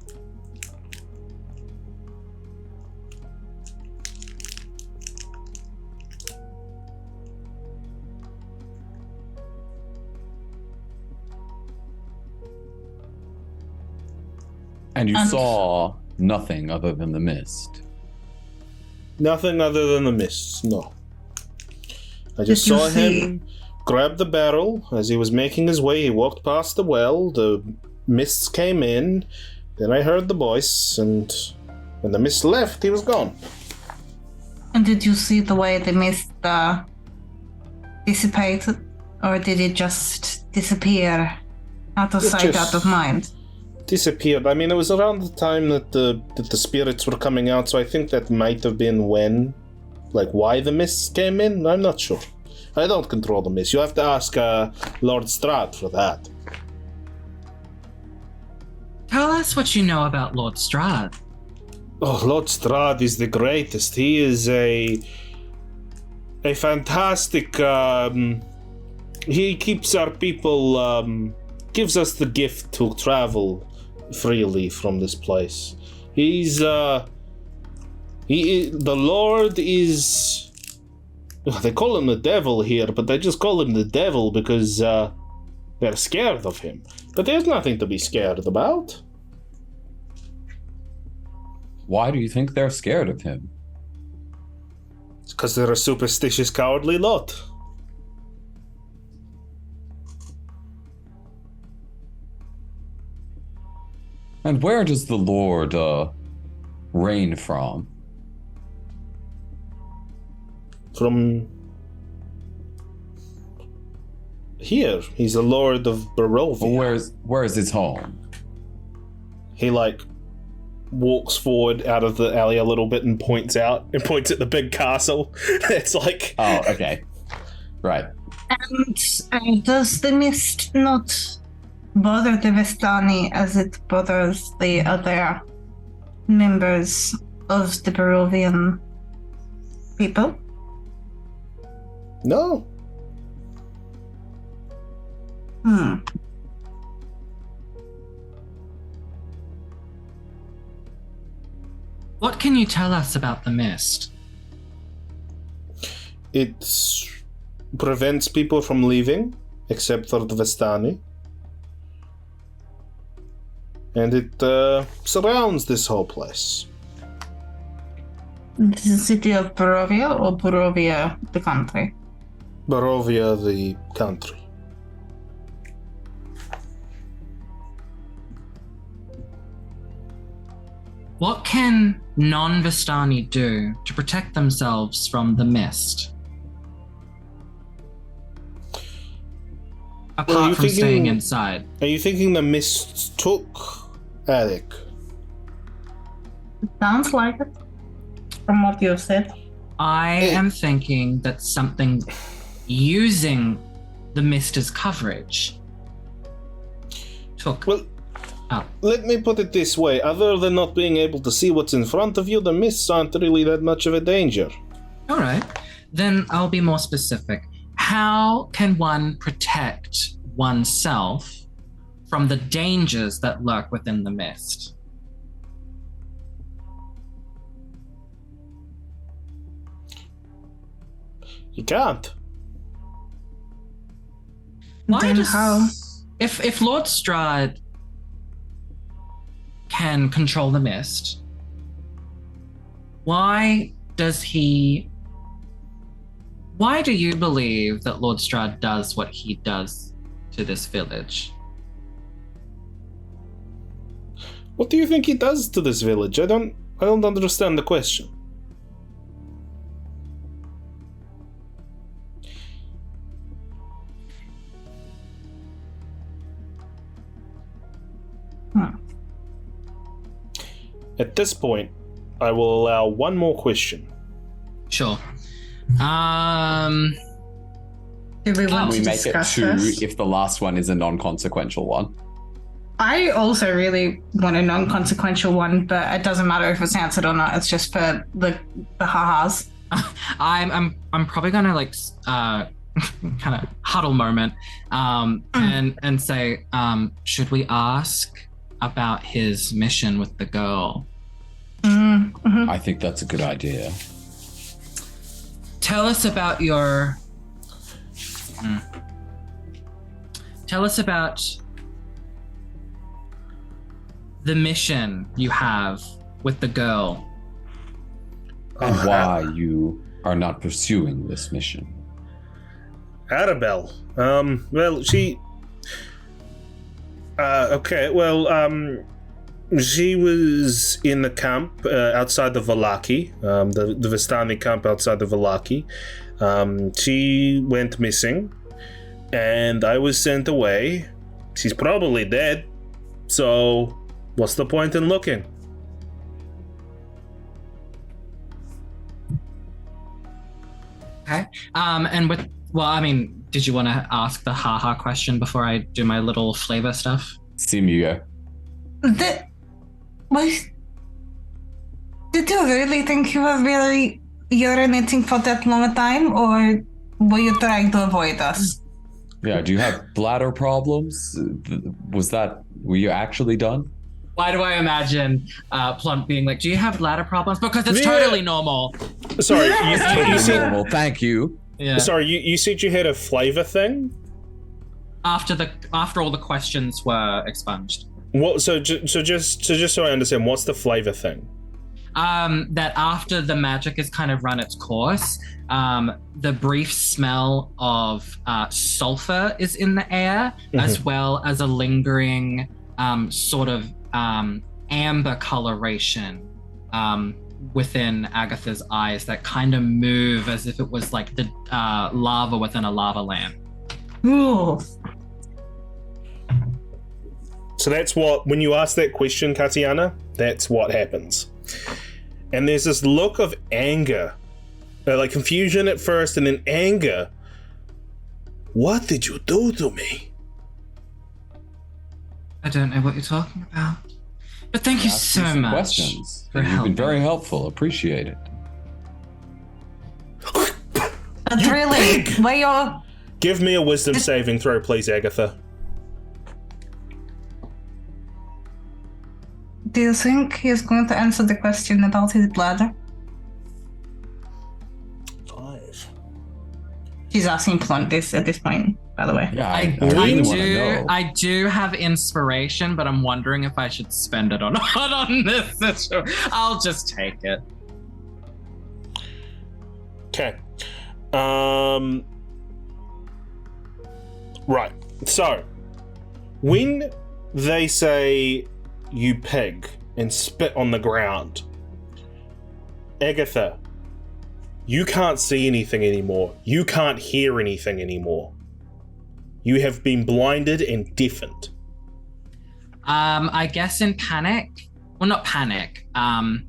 And you saw nothing other than the mist? Nothing other than the mists, no. I just saw him grab the barrel as he was making his way. He walked past the well, the mists came in, then I heard the voice, and when the mist left, he was gone. And did you see the way the mist dissipated? Or did it just disappear? Out of sight, out of mind? Disappeared. I mean, it was around the time that the spirits were coming out, so I think that might have been when, why the mists came in. I'm not sure. I don't control the mist. You have to ask Lord Strahd for that. Tell us what you know about Lord Strahd. Oh, Lord Strahd is the greatest. He is a fantastic. He keeps our people. Gives us the gift to travel freely from this place. He's the Lord is. They call him the devil here, but they just call him the devil because they're scared of him. But there's nothing to be scared about. Why do you think they're scared of him? It's because they're a superstitious, cowardly lot. And where does the Lord reign from? From here. He's the Lord of Barovia. Well, where's his home? He walks forward out of the alley a little bit and points at the big castle. It's like, oh, okay, right. And does the mist not bother the Vistani as it bothers the other members of the Barovian people? No. What can you tell us about the mist? It prevents people from leaving, except for the Vistani. And it surrounds this whole place. This is the city of Barovia or Barovia, the country? Barovia, the country. What can non-Vistani do to protect themselves from the mist? Apart from staying inside. Are you thinking the mist took Alec? Sounds like it, from what you've said. I am thinking that something using the mist as coverage took. Well, let me put it this way. Other than not being able to see what's in front of you, the mists aren't really that much of a danger. All right. Then I'll be more specific. How can one protect oneself from the dangers that lurk within the mist? You can't. Why Then how? If Lord Strahd can control the mist, why do you believe that Lord Strahd does what he does to this village? What do you think he does to this village? I don't understand the question. At this point, I will allow one more question. Sure. Do we want We to make it discuss 2 this? if the last one is a non-consequential one. I also really want a non-consequential one, but it doesn't matter if it's answered or not. It's just for the ha-has. I'm probably gonna kind of huddle moment and say, should we ask about his mission with the girl? Mm-hmm. I think that's a good idea. Tell us about your. Tell us about the mission you have with the girl. And why you are not pursuing this mission. Arabelle. Well, she... she was in the camp outside the Vallaki, the Vistani camp outside the Vallaki. She went missing, and I was sent away. She's probably dead, so what's the point in looking? Okay. Did you want to ask the haha question before I do my little flavor stuff? Sim, you go. Did you really think you were really urinating for that long a time, or were you trying to avoid us? Yeah, do you have bladder problems? Were you actually done? Why do I imagine Plont being like, do you have bladder problems? Because it's totally normal. Sorry, you said... Normal, thank you. Yeah. Sorry, you said you had a flavor thing? After all the questions were expunged. What? So just so I understand, what's the flavor thing? That after the magic has kind of run its course, the brief smell of sulfur is in the air, as well as a lingering sort of amber coloration within Agitha's eyes that kind of move as if it was like the lava within a lava lamp. Ooh. So that's what, when you ask that question, Katyana, that's what happens. And there's this look of anger, like confusion at first, and then anger. What did you do to me? I don't know what you're talking about. But thank you so much. Questions. For You've helping. been very helpful. Appreciate it. But really, where you're... Give me a wisdom saving throw, please, Agitha. Do you think he's going to answer the question about his bladder? 5. She's asking Plont this at this point, by the way. Yeah, I really want to know. I do have inspiration, but I'm wondering if I should spend it or not on this situation. I'll just take it. Okay. Right. So, when they say you pig and spit on the ground, Agitha, you can't see anything anymore. You can't hear anything anymore. You have been blinded and deafened. I guess in panic, well, not panic, in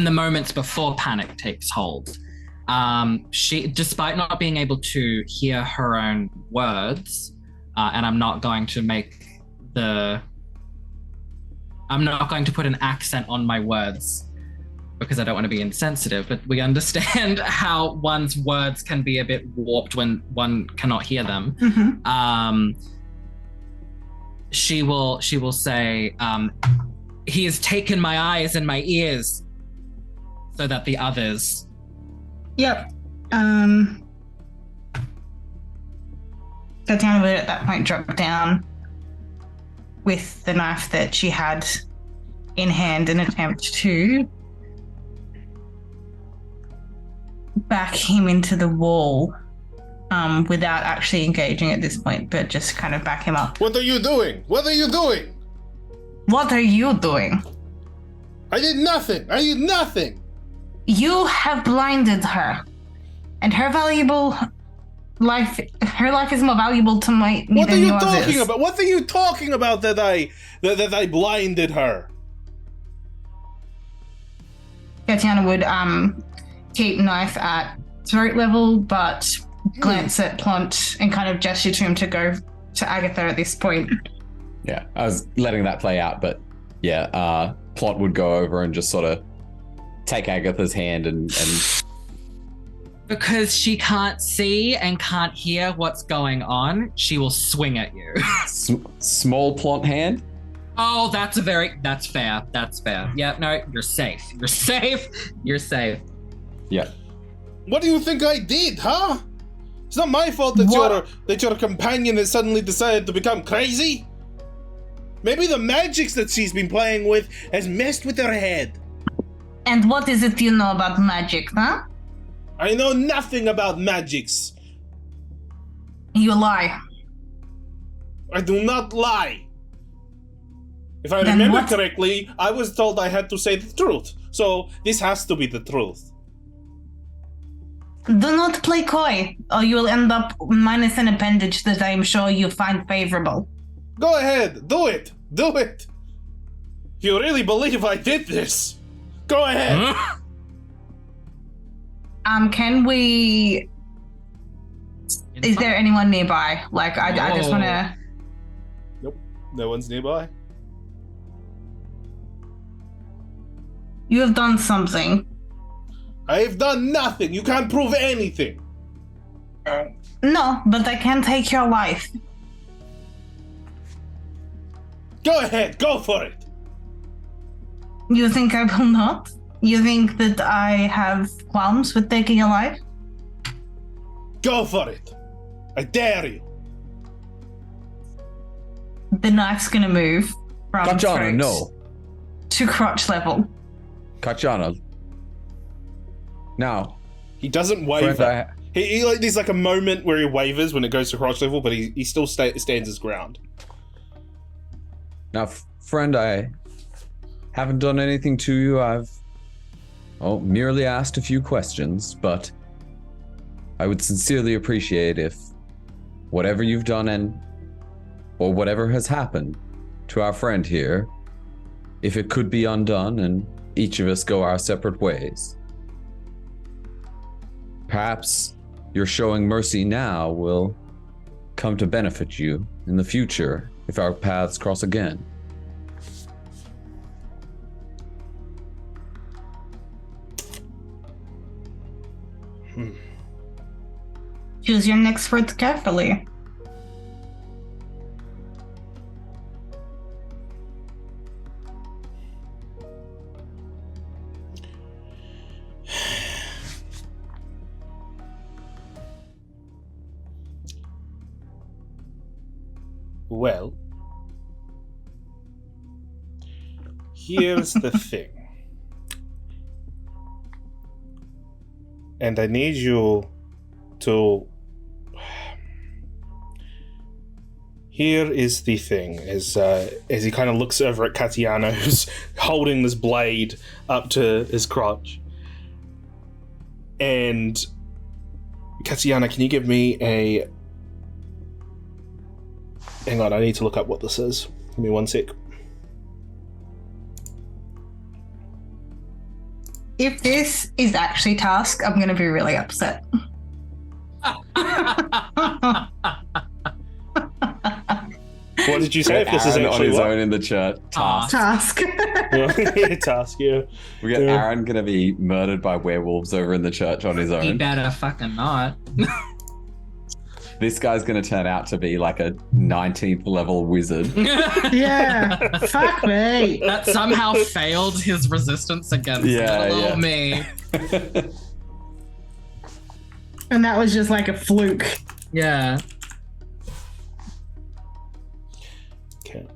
the moments before panic takes hold, she, despite not being able to hear her own words, and I'm not going to put an accent on my words because I don't want to be insensitive, but we understand how one's words can be a bit warped when one cannot hear them. She will say, he has taken my eyes and my ears so that the others... Yep. Katyana would at that point drop down with the knife that she had in hand and attempt to back him into the wall without actually engaging at this point, but just kind of back him up. What are you doing? What are you doing? What are you doing? I did nothing. I did nothing. You have blinded her, and her life is more valuable to me What are than you yours talking is. about? What are you talking about that I blinded her? Katyana would keep knife at throat level, but glance at Plont and kind of gesture to him to go to Agitha at this point. Yeah, I was letting that play out, but yeah, Plont would go over and just sort of take Agitha's hand and Because she can't see and can't hear what's going on, she will swing at you. small Plont hand. Oh, that's fair. That's fair. Yeah, no, you're safe. You're safe. You're safe. Yeah. What do you think I did, huh? It's not my fault that your companion has suddenly decided to become crazy. Maybe the magics that she's been playing with has messed with her head. And what is it you know about magic, huh? I know nothing about magics. You lie. I do not lie. If I Then remember what? correctly, I was told I had to say the truth. So this has to be the truth. Do not play coy, or you will end up minus an appendage that I am sure you find favorable. Go ahead, do it. Do it. If you really believe I did this, go ahead. Can we... Is there anyone nearby? Like, I just want to... Nope, no one's nearby. You have done something. I have done nothing. You can't prove anything. No, but I can take your life. Go ahead. Go for it. You think I will not? You think that I have qualms with taking a life? Go for it. I dare you. The knife's gonna move from Katyana, throat no. to crotch level. Katyana. Now. He doesn't waver. Friend, He like there's like a moment where he wavers when it goes to crotch level, but he still stands his ground. Now, friend, I haven't done anything to you. I've merely asked a few questions, but I would sincerely appreciate if whatever you've done or whatever has happened to our friend here, if it could be undone and each of us go our separate ways. Perhaps your showing mercy now will come to benefit you in the future if our paths cross again. Choose your next words carefully. Well, here's the thing. And I need you to... Here is the thing, as he kind of looks over at Katyana, who's holding this blade up to his crotch. And Katyana, can you give me a... Hang on, I need to look up what this is. Give me 1 sec. If this is actually task, I'm going to be really upset. What did you say? If this is Aaron actually on his what? own in the chat. Task. Yeah, task, yeah. We got Aaron gonna be murdered by werewolves over in the church on his He own. better fucking not. This guy's gonna turn out to be like a 19th level wizard. Yeah, fuck me. That somehow failed his resistance against little me. And that was just like a fluke. Yeah. Okay.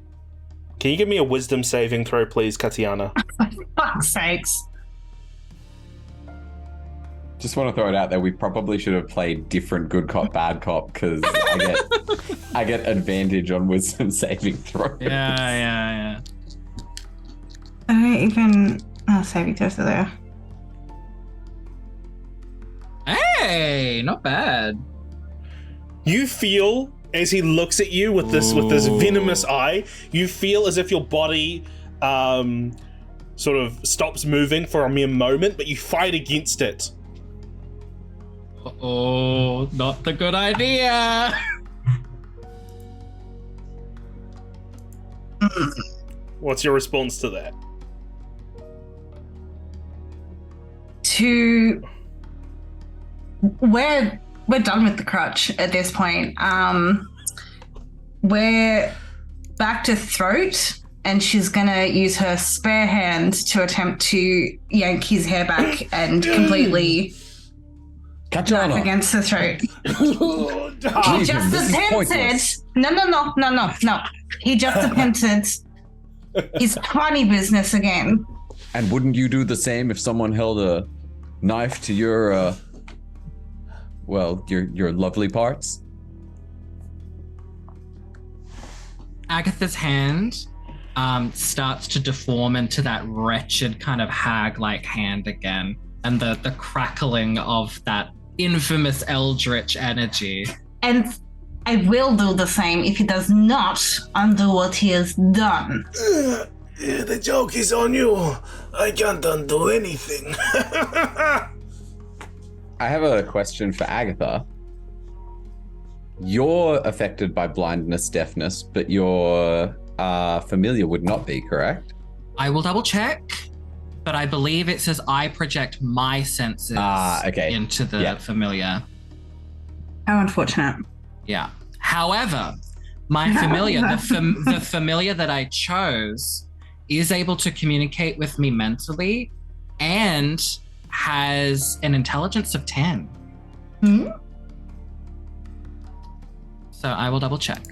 Can you give me a wisdom saving throw, please, Katyana? Fuck's sakes. Just want to throw it out there. We probably should have played different good cop, bad cop because I get advantage on wisdom saving throws. Yeah. I don't even... Oh, saving throws are there. Hey, not bad. You feel, as he looks at you with this venomous eye, you feel as if your body sort of stops moving for a mere moment, but you fight against it. Oh, not the good idea. What's your response to that? We're done with the crutch at this point. We're back to throat, and she's gonna use her spare hand to attempt to yank his hair back and completely knife against the throat. He just attempted. No. He just attempted his funny business again. And wouldn't you do the same if someone held a knife to your your lovely parts? Agitha's hand starts to deform into that wretched kind of hag-like hand again, and the crackling of that infamous eldritch energy. And I will do the same if he does not undo what he has done. The joke is on you. I can't undo anything. I have a question for Agitha. You're affected by blindness, deafness, but your familiar would not be, correct? I will double check, but I believe it says I project my senses into the familiar. How unfortunate. Yeah. However, my familiar, the familiar that I chose, is able to communicate with me mentally and has an intelligence of 10. Hmm? So I will double check.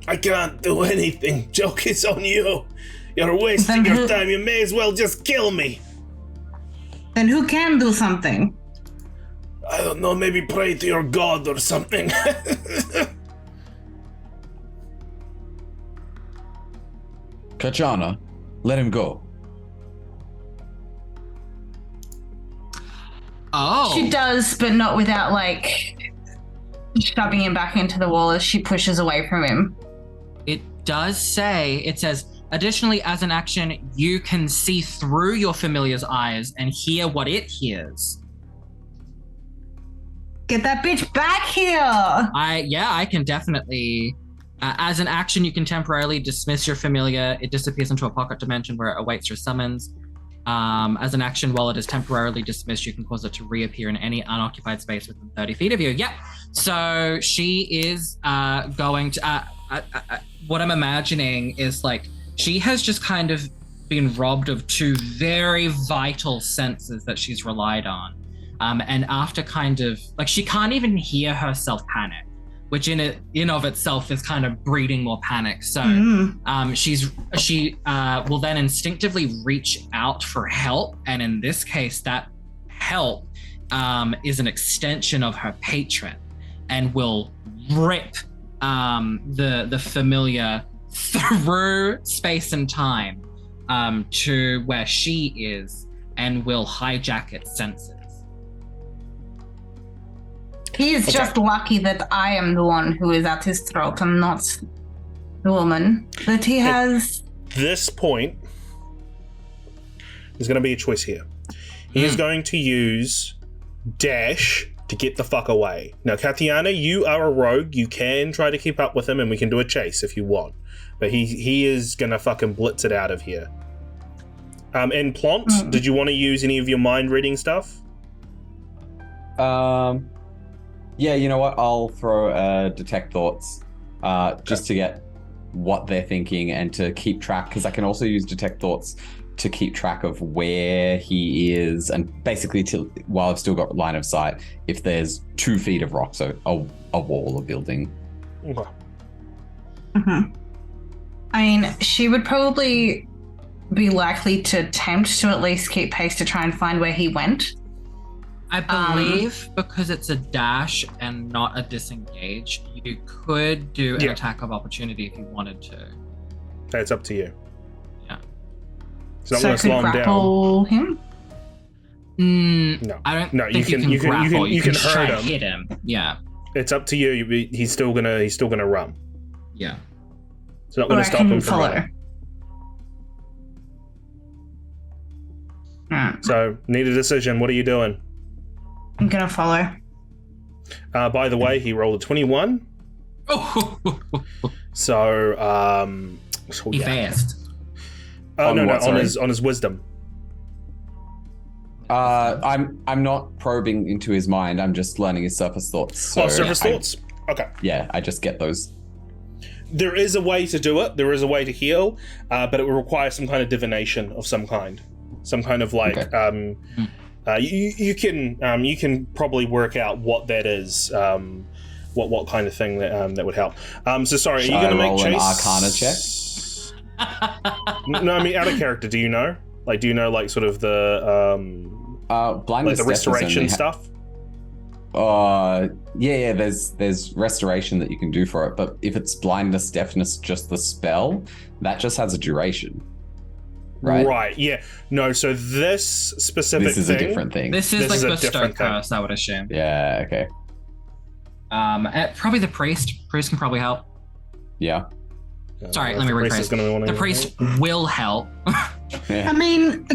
I can't do anything. Joke is on you. You're wasting your time. You may as well just kill me. Then who can do something? I don't know, maybe pray to your god or something. Katyana, let him go. Oh. She does, but not without, shoving him back into the wall as she pushes away from him. It says, additionally, as an action, you can see through your familiar's eyes and hear what it hears. Get that bitch back here! I can definitely. As an action, you can temporarily dismiss your familiar. It disappears into a pocket dimension where it awaits your summons. As an action, while it is temporarily dismissed, you can cause it to reappear in any unoccupied space within 30 feet of you. Yep. So she is going to. What I'm imagining is she has just kind of been robbed of two very vital senses that she's relied on. And after she can't even hear herself panic, which in of itself is kind of breeding more panic. So she will then instinctively reach out for help. And in this case, that help is an extension of her patron and will rip the familiar through space and time to where she is and will hijack its senses. He's just lucky that I am the one who is at his throat and not the woman that he has. At this point, there's going to be a choice here. He is going to use dash to get the fuck away. Now, Katyana, you are a rogue. You can try to keep up with him, and we can do a chase if you want. But he is going to fucking blitz it out of here. And Plont, did you want to use any of your mind reading stuff? Yeah, you know what? I'll throw detect thoughts just to get what they're thinking and to keep track, because I can also use detect thoughts to keep track of where he is and basically while I've still got line of sight, if there's 2 feet of rock, so a wall, a building. Okay. Mm-hmm. I mean, she would probably be likely to attempt to at least keep pace to try and find where he went. I believe because it's a dash and not a disengage, you could do an attack of opportunity if you wanted to. That's up to you. Yeah. It's not going to slow him grapple down. Him? No. I don't think you can grapple. You can try to hit him. Yeah. It's up to you. He's still gonna run. Yeah. It's not going to stop him from running. So, need a decision. What are you doing? I'm gonna follow. By the way, he rolled a 21. So, he fast. No, on his wisdom. I'm not probing into his mind. I'm just learning his surface thoughts. So surface thoughts. Okay. Yeah, I just get those. There is a way to do it. There is a way to heal, but it will require some kind of divination of some kind. Some kind of you can probably work out what that is. What kind of thing that would help. So sorry, Should are you going to make an chase? Arcana check? No, I mean out of character. Do you know? Do you know sort of the blindness, the restoration stuff? Yeah. There's restoration that you can do for it, but if it's blindness, deafness, just the spell, that just has a duration. Right. Yeah. No. So this specific this is thing, a different thing. This is like bestow curse, I would assume. Yeah. Okay. Probably the priest. Priest can probably help. Yeah. Sorry, let me rephrase. The priest will help. Yeah. I mean,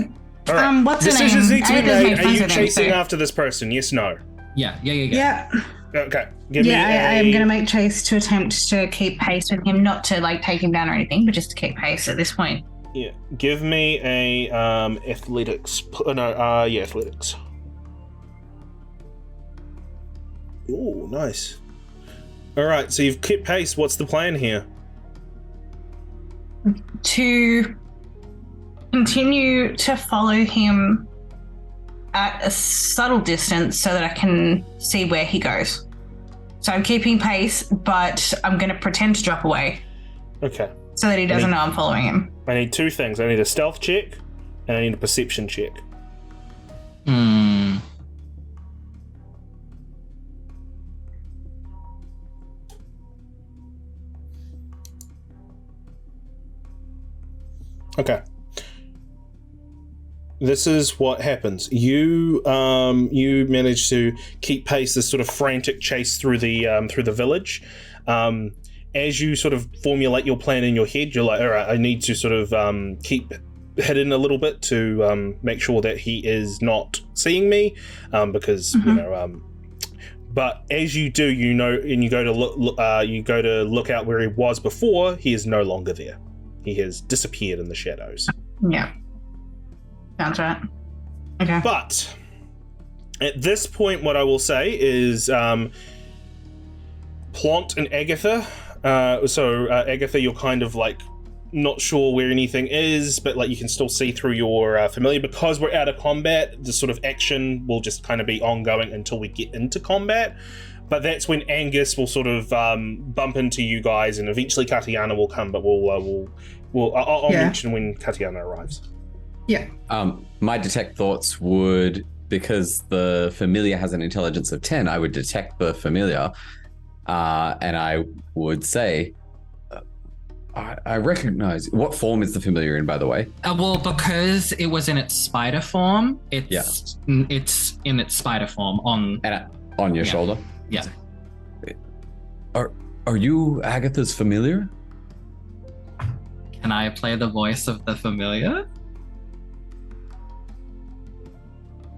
right. What's Decisions the need name? to be made. Are you chasing after this person? Yes, no. Yeah. Yeah. Okay. Give me I am going to make chase to attempt to keep pace with him, not to like take him down or anything, but just to keep pace at this point. Yeah, give me a athletics. Athletics. Ooh, nice. All right, so you've kept pace. What's the plan here? To continue to follow him at a subtle distance so that I can see where he goes. So I'm keeping pace, but I'm going to pretend to drop away. Okay. So that he doesn't know I'm following him. I need two things. I need a stealth check, and I need a perception check. Okay. This is what happens. You manage to keep pace, this sort of frantic chase through the village. As you sort of formulate your plan in your head, you're like, all right, I need to sort of keep hidden a little bit to make sure that he is not seeing me, because but as you do, and you go to look out where he was before, he is no longer there. He has disappeared in the shadows. Yeah. Sounds right. Okay. But at this point, what I will say is Plont and Agitha. Agitha, you're kind of like not sure where anything is, but like you can still see through your familiar. Because we're out of combat, the sort of action will just kind of be ongoing until we get into combat. But that's when Angus will sort of bump into you guys, and eventually Katyana will come. But I'll mention when Katyana arrives. Yeah. My detect thoughts would, because the familiar has an intelligence of 10, I would detect the familiar, and I would say, I recognize. What form is the familiar in, by the way? Well, because it was in its spider form, it's in its spider form on your shoulder. Yeah. Are you Agitha's familiar? Can I play the voice of the familiar?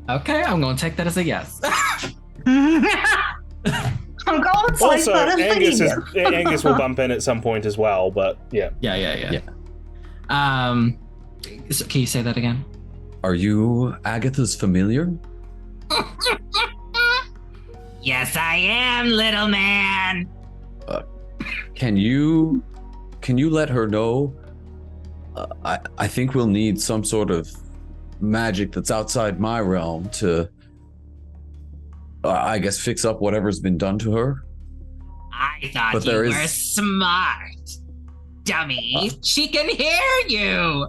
Okay, I'm going to take that as a yes. I'm going to Also, Angus will bump in at some point as well, but yeah. Yeah. Can you say that again? Are you Agitha's familiar? Yes, I am, little man. Can you let her know? I think we'll need some sort of magic that's outside my realm to, I guess, fix up whatever's been done to her. I thought you were smart, dummy. She can hear you.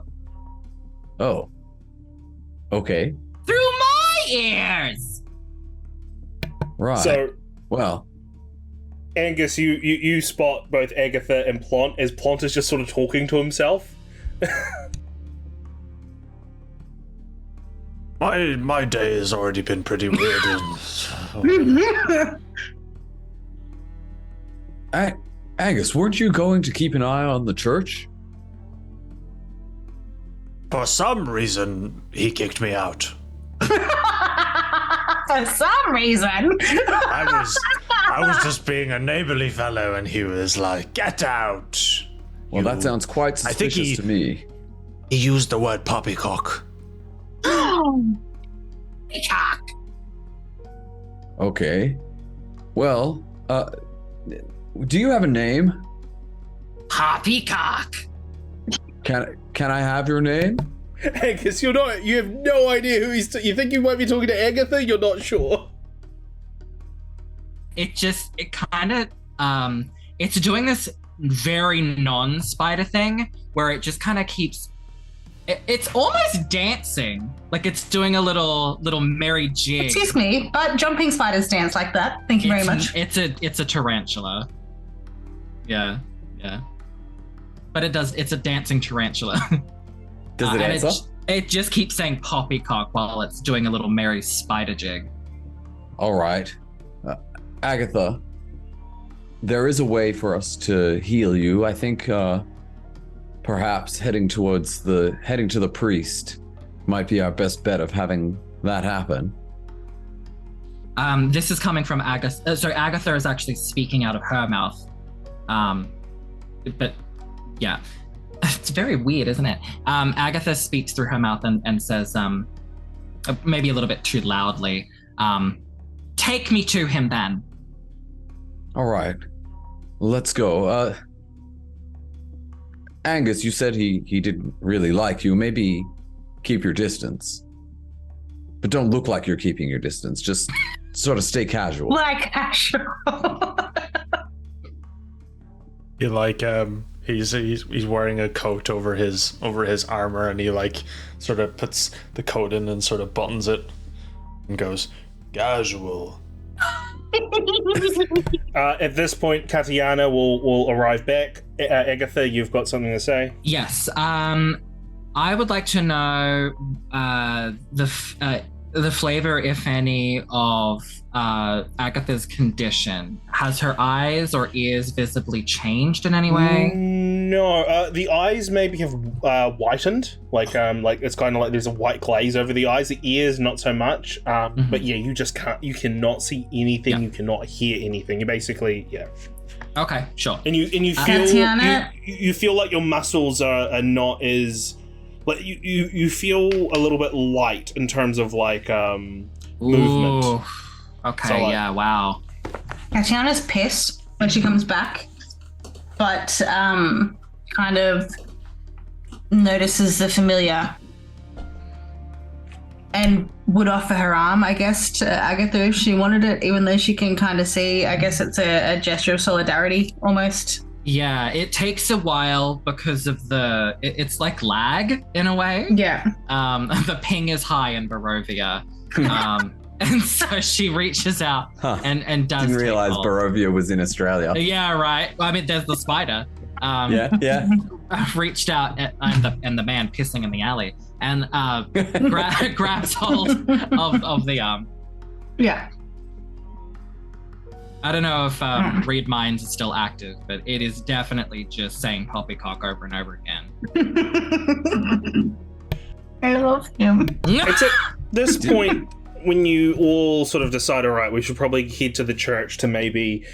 Oh. Okay. Through my ears. Right. So, well, Angus, you spot both Agitha and Plont as Plont is just sort of talking to himself. My day has already been pretty weird. Angus, weren't you going to keep an eye on the church? For some reason, he kicked me out. For some reason. I was just being a neighborly fellow, and he was like, "Get out." Well, that sounds quite suspicious to me. He used the word poppycock. Peacock. Okay. Well, do you have a name? Poppycock. Can I have your name? Angus, you have no idea who he's. You think you might be talking to Agitha? You're not sure. It's doing this very non-spider thing where it just kind of keeps. It's almost dancing, like it's doing a little merry jig. Excuse me, but jumping spiders dance like that. Thank you very much. It's a tarantula. Yeah. But it's a dancing tarantula. Does it answer? It just keeps saying poppycock while it's doing a little merry spider jig. All right. Agitha, there is a way for us to heal you. I think perhaps heading to the priest might be our best bet of having that happen. This is coming from Agatha. Sorry, Agitha is actually speaking out of her mouth. But yeah, it's very weird, isn't it? Agitha speaks through her mouth and says, maybe a little bit too loudly, take me to him then. All right, let's go. Angus, you said he didn't really like you. Maybe keep your distance. But don't look like you're keeping your distance. Just sort of stay casual. Like casual. He like he's wearing a coat over his armor, and he like sort of puts the coat in and sort of buttons it and goes casual. At this point, Katyana will arrive back. Agitha, you've got something to say? Yes. I would like to know the flavor, if any, of Agatha's condition. Has her eyes or ears visibly changed in any way? No, the eyes maybe have whitened. Like it's kind of like there's a white glaze over the eyes. The ears, not so much. But yeah, you just can't. You cannot see anything. Yeah. You cannot hear anything. You basically, yeah. Okay, sure. And you feel you feel like your muscles are not as. Like you feel a little bit light in terms of like movement. Ooh. Okay, so, yeah, wow. Katyana's pissed when she comes back, but kind of notices the familiar and would offer her arm, I guess, to Agitha if she wanted it, even though she can kind of see, I guess it's a gesture of solidarity almost. Yeah, it takes a while because of it's like lag in a way. Yeah. The ping is high in Barovia. And so she reaches out and does. Didn't realize Barovia was in Australia. Yeah, right. Well, I mean, there's the spider. Yeah. Reached out and the man pissing in the alley and grabs hold of the arm. Yeah. I don't know if Read Minds is still active, but it is definitely just saying poppycock over and over again. I love him. It's at this point when you all sort of decide, all right, we should probably head to the church to maybe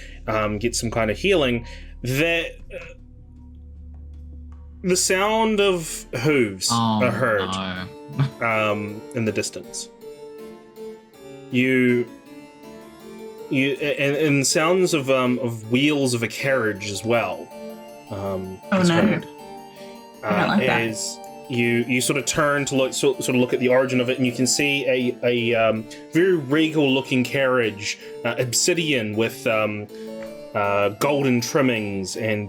get some kind of healing, that the sound of hooves are heard in the distance. And sounds of wheels of a carriage as well. Heard. I don't like as you sort of turn to look at the origin of it, and you can see a very regal looking carriage, obsidian with golden trimmings and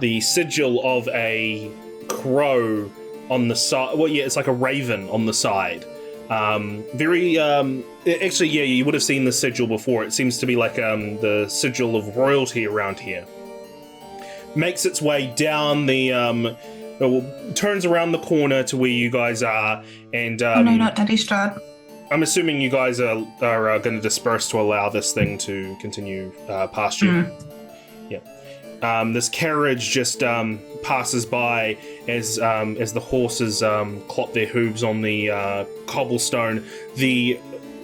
the sigil of a crow on the side. Well, yeah, it's like a raven on the side. Actually, yeah, you would have seen the sigil before. It seems to be like the sigil of royalty around here. Makes its way down the turns around the corner to where you guys are, and oh no, not Daddy Strahd. I'm assuming you guys are going to disperse to allow this thing to continue past you. Yeah. This carriage just passes by as the horses clop their hooves on the cobblestone. The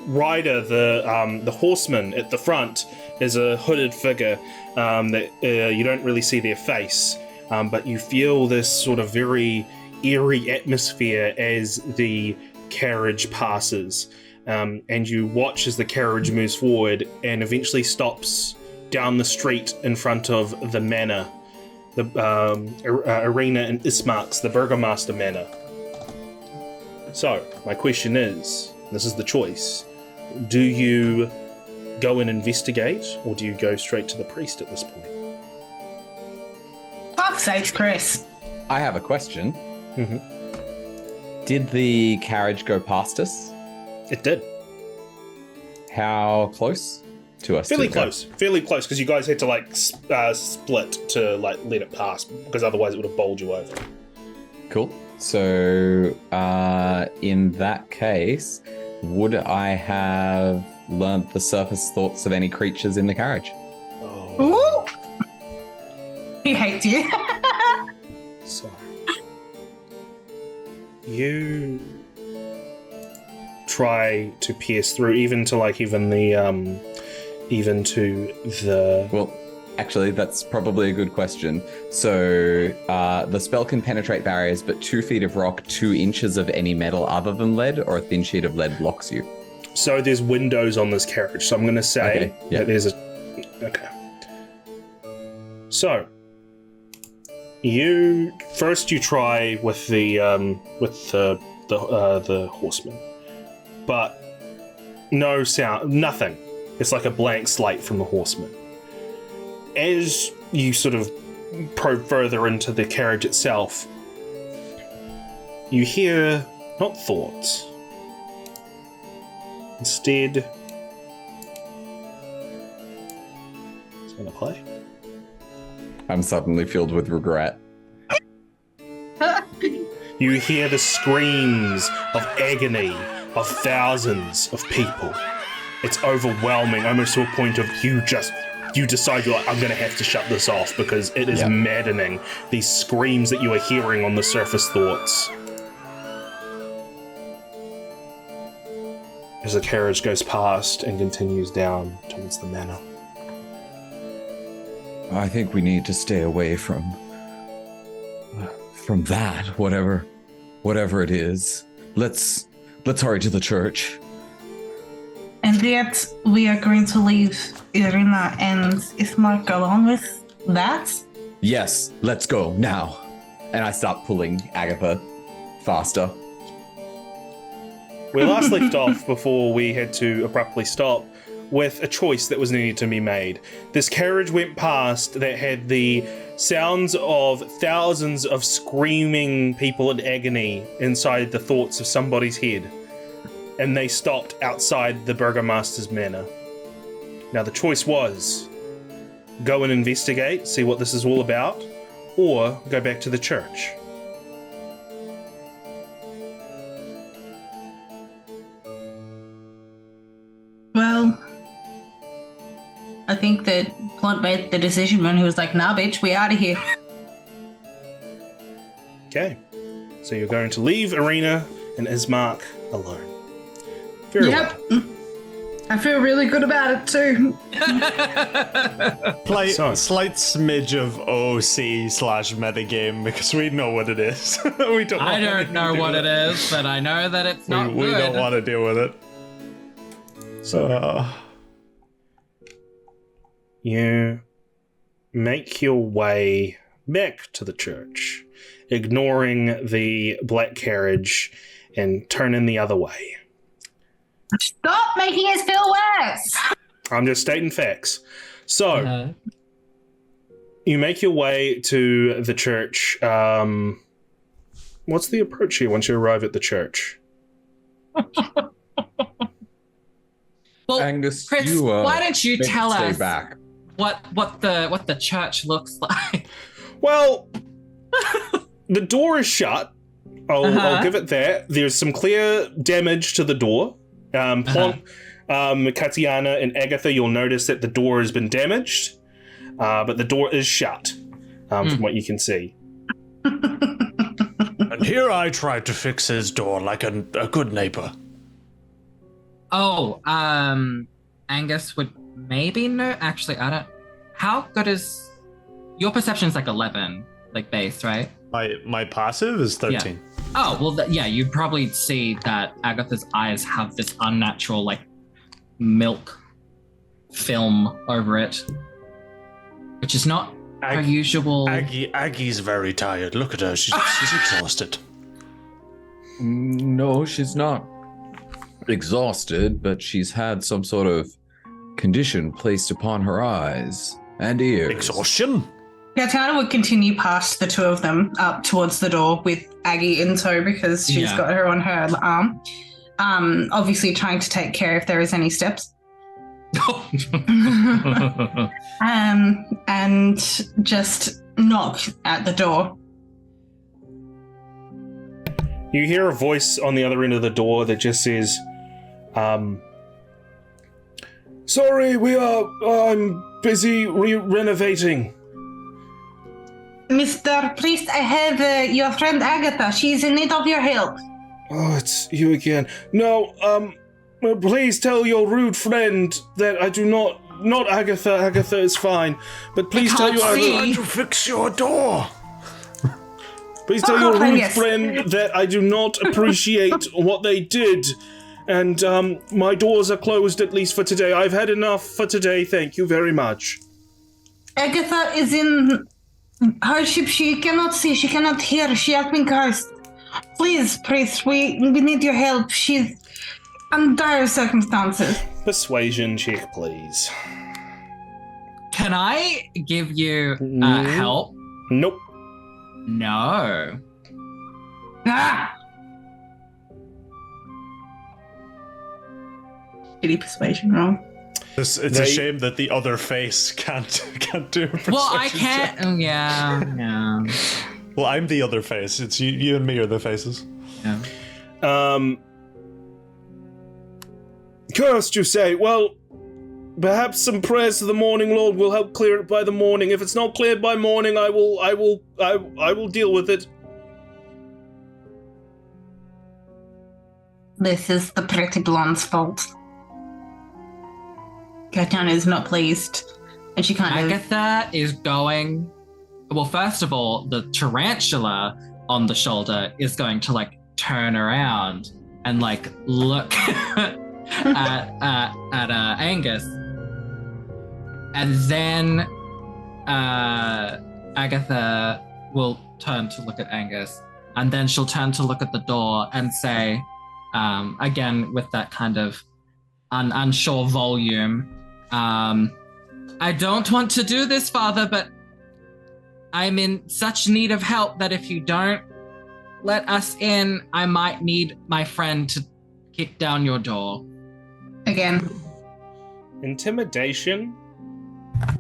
rider, the horseman at the front, is a hooded figure that you don't really see their face, but you feel this sort of very eerie atmosphere as the carriage passes, and you watch as the carriage moves forward and eventually stops down the street in front of the manor, the arena in Ismark's, the Burgomaster Manor. So, my question is, this is the choice, do you go and investigate, or do you go straight to the priest at this point? Fuck's sakes, Chris. I have a question. Mm-hmm. Did the carriage go past us? It did. How close to us? Fairly close, because you guys had to like split to like let it pass, because otherwise it would have bowled you over. Cool. So in that case, would I have learnt the surface thoughts of any creatures in the carriage? Oh. Ooh. He hates you. So you try to pierce through, even to the. Well, actually, that's probably a good question. So the spell can penetrate barriers, but 2 feet of rock, 2 inches of any metal other than lead, or a thin sheet of lead blocks you. So there's windows on this carriage. So I'm going to say that there's a. Okay. So you try with the horseman, but no sound, nothing. It's like a blank slate from the horseman. As you sort of probe further into the carriage itself, you hear not thoughts. Instead, it's going to play. I'm suddenly filled with regret. You hear the screams of agony of thousands of people. It's overwhelming, almost to a point of you decide you're like, I'm going to have to shut this off because it is maddening. These screams that you are hearing on the surface thoughts. As the carriage goes past and continues down towards the manor. I think we need to stay away from that, whatever it is. Let's hurry to the church. And yet we are going to leave Irina and Ismark alone with that? Yes, let's go now. And I start pulling Agitha faster. We last left off before we had to abruptly stop with a choice that was needed to be made. This carriage went past that had the sounds of thousands of screaming people in agony inside the thoughts of somebody's head. And they stopped outside the Burgomaster's manor. Now the choice was go and investigate, see what this is all about, or go back to the church. Well, I think that Plont made the decision when he was like, nah, bitch, we out of here. Okay. So you're going to leave Irina and Ismark alone. Very well. I feel really good about it too. Play a slight smidge of OC/metagame because we know what it is. I don't know what it is, but I know that it's not we good. don't want to deal with it. So you make your way back to the church, ignoring the black carriage and turning the other way. Stop making us feel worse! I'm just stating facts. So, you make your way to the church. What's the approach here once you arrive at the church? Well, Angus, Chris, why don't you tell us back. what the church looks like? Well, the door is shut. I'll give it that. There's some clear damage to the door. Plont, Katyana, and Agitha, you'll notice that the door has been damaged, but the door is shut, from what you can see. And here I tried to fix his door like a good neighbor. Oh, Angus would maybe know. Actually, I don't. How good is your perception? Is like 11, like base, right? My passive is 13. Yeah. Oh, well, you'd probably see that Agitha's eyes have this unnatural, like, milk film over it, which is not her usual. Aggie's very tired. Look at her. She's exhausted. No, she's not exhausted, but she's had some sort of condition placed upon her eyes and ears. Exhaustion? Katyana would continue past the two of them up towards the door with Aggie in tow because she's got her on her arm. Obviously trying to take care if there is any steps. And just knock at the door. You hear a voice on the other end of the door that just says, sorry, I'm busy renovating. Mr. Priest, I have your friend Agitha. She's in need of your help. Oh, it's you again. No, please tell your rude friend that I do not Agitha. Agitha is fine. But please tell your trying to fix your door. Please tell your rude friend that I do not appreciate what they did. And my doors are closed at least for today. I've had enough for today. Thank you very much. Agitha is in hardship. She cannot see. She cannot hear. She has been cursed. Please, priest, we need your help. She's under dire circumstances. Persuasion check, please. Can I give you help? Nope. No. Ah! Shitty persuasion roll. It's a shame that the other face can't do a persuasion. Well, I can't. Yeah. Well, I'm the other face. It's you and me are the faces. Yeah. Cursed, you say? Well, perhaps some prayers to the Morning Lord will help clear it by the morning. If it's not cleared by morning, I will deal with it. This is the pretty blonde's fault. Katyana is not pleased, and she kind of... Agitha is going... Well, first of all, the tarantula on the shoulder is going to, like, turn around and, like, look at Angus. And then Agitha will turn to look at Angus. And then she'll turn to look at the door and say, again, with that kind of unsure volume, I don't want to do this, Father, but I'm in such need of help that if you don't let us in, I might need my friend to kick down your door. Again. Intimidation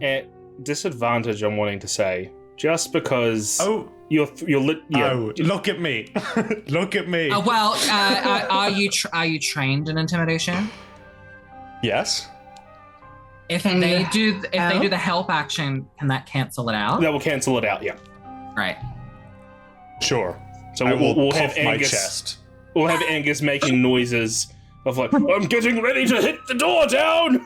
at disadvantage, I'm wanting to say. Just because you're look at me. Look at me. Well, are you trained in intimidation? Yes. If they do the help action, can that cancel it out? That will cancel it out, yeah. Right. Sure. So we'll have my Angus. chest. We'll have Angus making noises of like, I'm getting ready to hit the door down. Look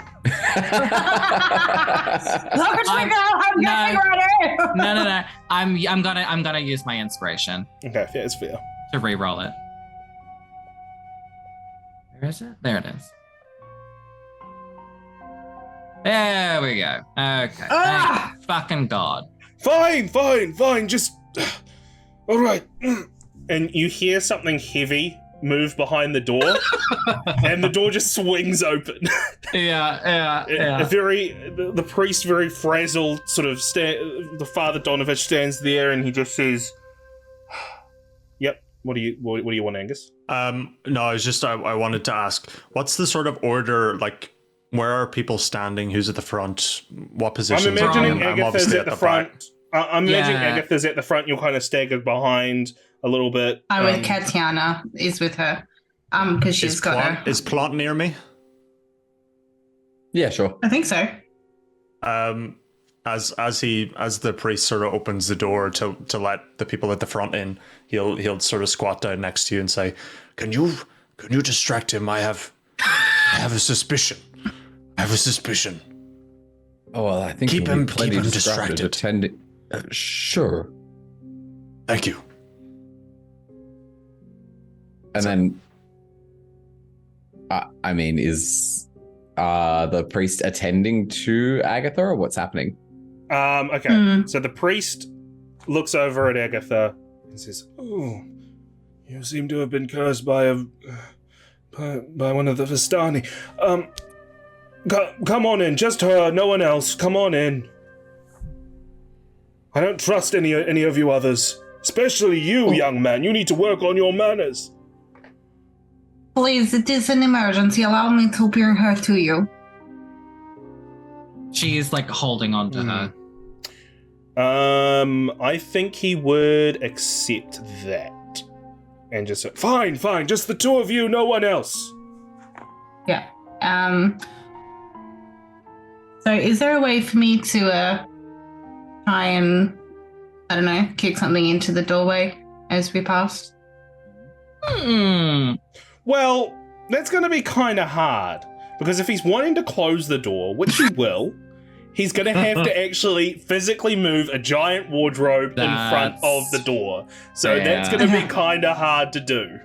at me go! I'm getting ready. No. I'm gonna use my inspiration. Okay, yeah, it's fair. To re-roll it. Where is it? There it is. There we go. Okay. Thank fucking God. Fine. Just all right. And you hear something heavy move behind the door, and the door just swings open. Yeah. The priest, very frazzled, sort of the Father Donovich stands there, and he just says, "Yep. What do you want, Angus?" No, I wanted to ask, what's the sort of order, like, where are people standing? Who's at the front? What positions? I'm imagining Agitha's at the front. I'm imagining Agitha's at the front. You're kind of staggered behind a little bit. I'm with Katyana. Is with her. Because she's got her. Is Plont near me? Yeah, sure. I think so. As the priest sort of opens the door to let the people at the front in, he'll sort of squat down next to you and say, Can you distract him? I have a suspicion. Oh, well, I think keep him distracted. Attending. Sure. Thank you. And then, is the priest attending to Agitha, or what's happening? Okay. So the priest looks over at Agitha and says, "Oh, you seem to have been cursed by one of the Vistani. Come on in, just her, no one else. Come on in. I don't trust any of you others, especially you, young man. You need to work on your manners." Please, it is an emergency. Allow me to bring her to you. She's like holding on to her. I think he would accept that. And just say, fine, just the two of you, no one else. Yeah. So is there a way for me to try and, I don't know, kick something into the doorway as we pass? Well, that's going to be kind of hard. Because if he's wanting to close the door, which he will, he's going to have to actually physically move a giant wardrobe in front of the door. So that's going to be kind of hard to do.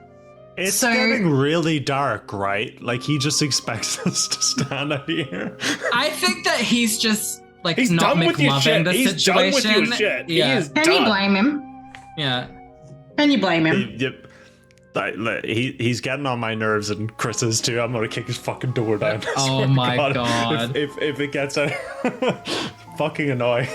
It's getting really dark, right? Like, he just expects us to stand out here. I think that he's just, like, He's not done with your shit. McLovin the He's situation. done with your shit. Yeah. He is Can done. you blame him? Yeah. Can you blame him? Yep. He's getting on my nerves, and Chris is too. I'm gonna kick his fucking door down. Oh my god. If it gets out, fucking annoying.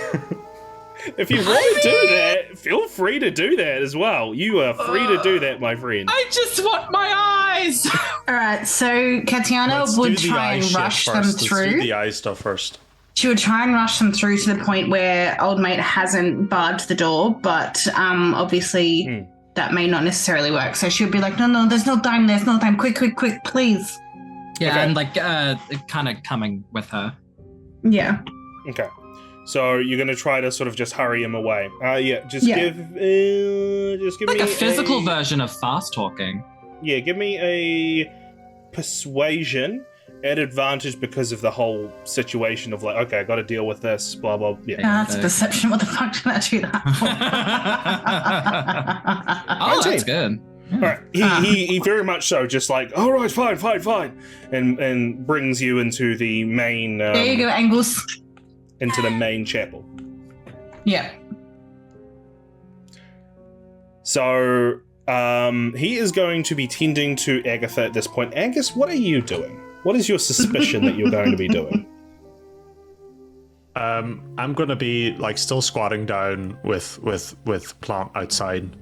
If you want to do that, feel free to do that as well. You are free to do that, my friend. I just want my eyes. All right, so Katyana would try and rush them through. Let's do the eye stuff first. She would try and rush them through to the point where old mate hasn't barred the door, but obviously that may not necessarily work. So she would be like, no, there's no time, quick, please. Yeah, Okay. and like kind of coming with her. Yeah. Okay. So you're going to try to sort of just hurry him away. Just give Like me a physical version of fast talking. Yeah, give me a persuasion at advantage because of the whole situation of like, okay, I got to deal with this, blah, blah, yeah. That's perception. What the fuck did I do that for? Oh, that's good. All right, he very much so, just like, all right, fine, and brings you into the main. There you go, Angus. Into the main chapel. Yeah. So he is going to be tending to Agitha at this point. Angus, what are you doing? What is your suspicion that you're going to be doing? I'm gonna be like still squatting down with Plont outside.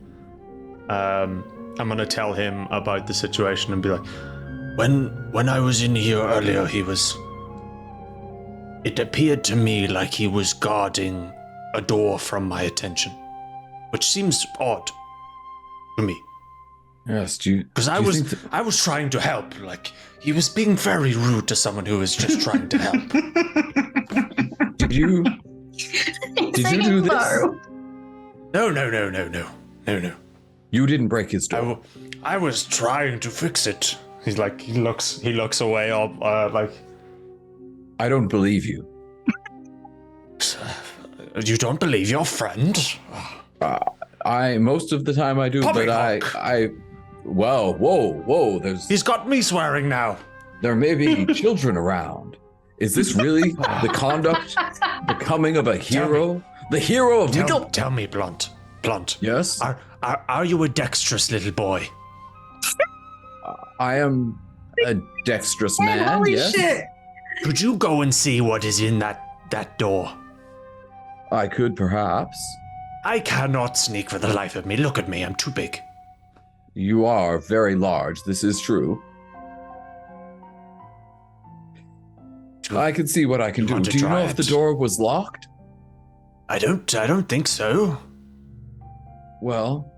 I'm gonna tell him about the situation and be like, when I was in here earlier, it appeared to me like he was guarding a door from my attention, which seems odd to me. Yes, because I was trying to help. Like, he was being very rude to someone who was just trying to help. Did you do this? No. You didn't break his door. I was trying to fix it. He's like, he looks away, all like. I don't believe you. You don't believe your friend? Most of the time I do, but I. Well, whoa! He's got me swearing now. There may be children around. Is this really the conduct, the coming of a hero? The hero of Tell me, Plont. Yes. Are you a dexterous little boy? I am a dexterous man. Holy yes. shit! Could you go and see what is in that door? I could perhaps. I cannot sneak for the life of me. Look at me, I'm too big. You are very large. This is true. I can see what I can do. Do you know if the door was locked? I don't think so. Well,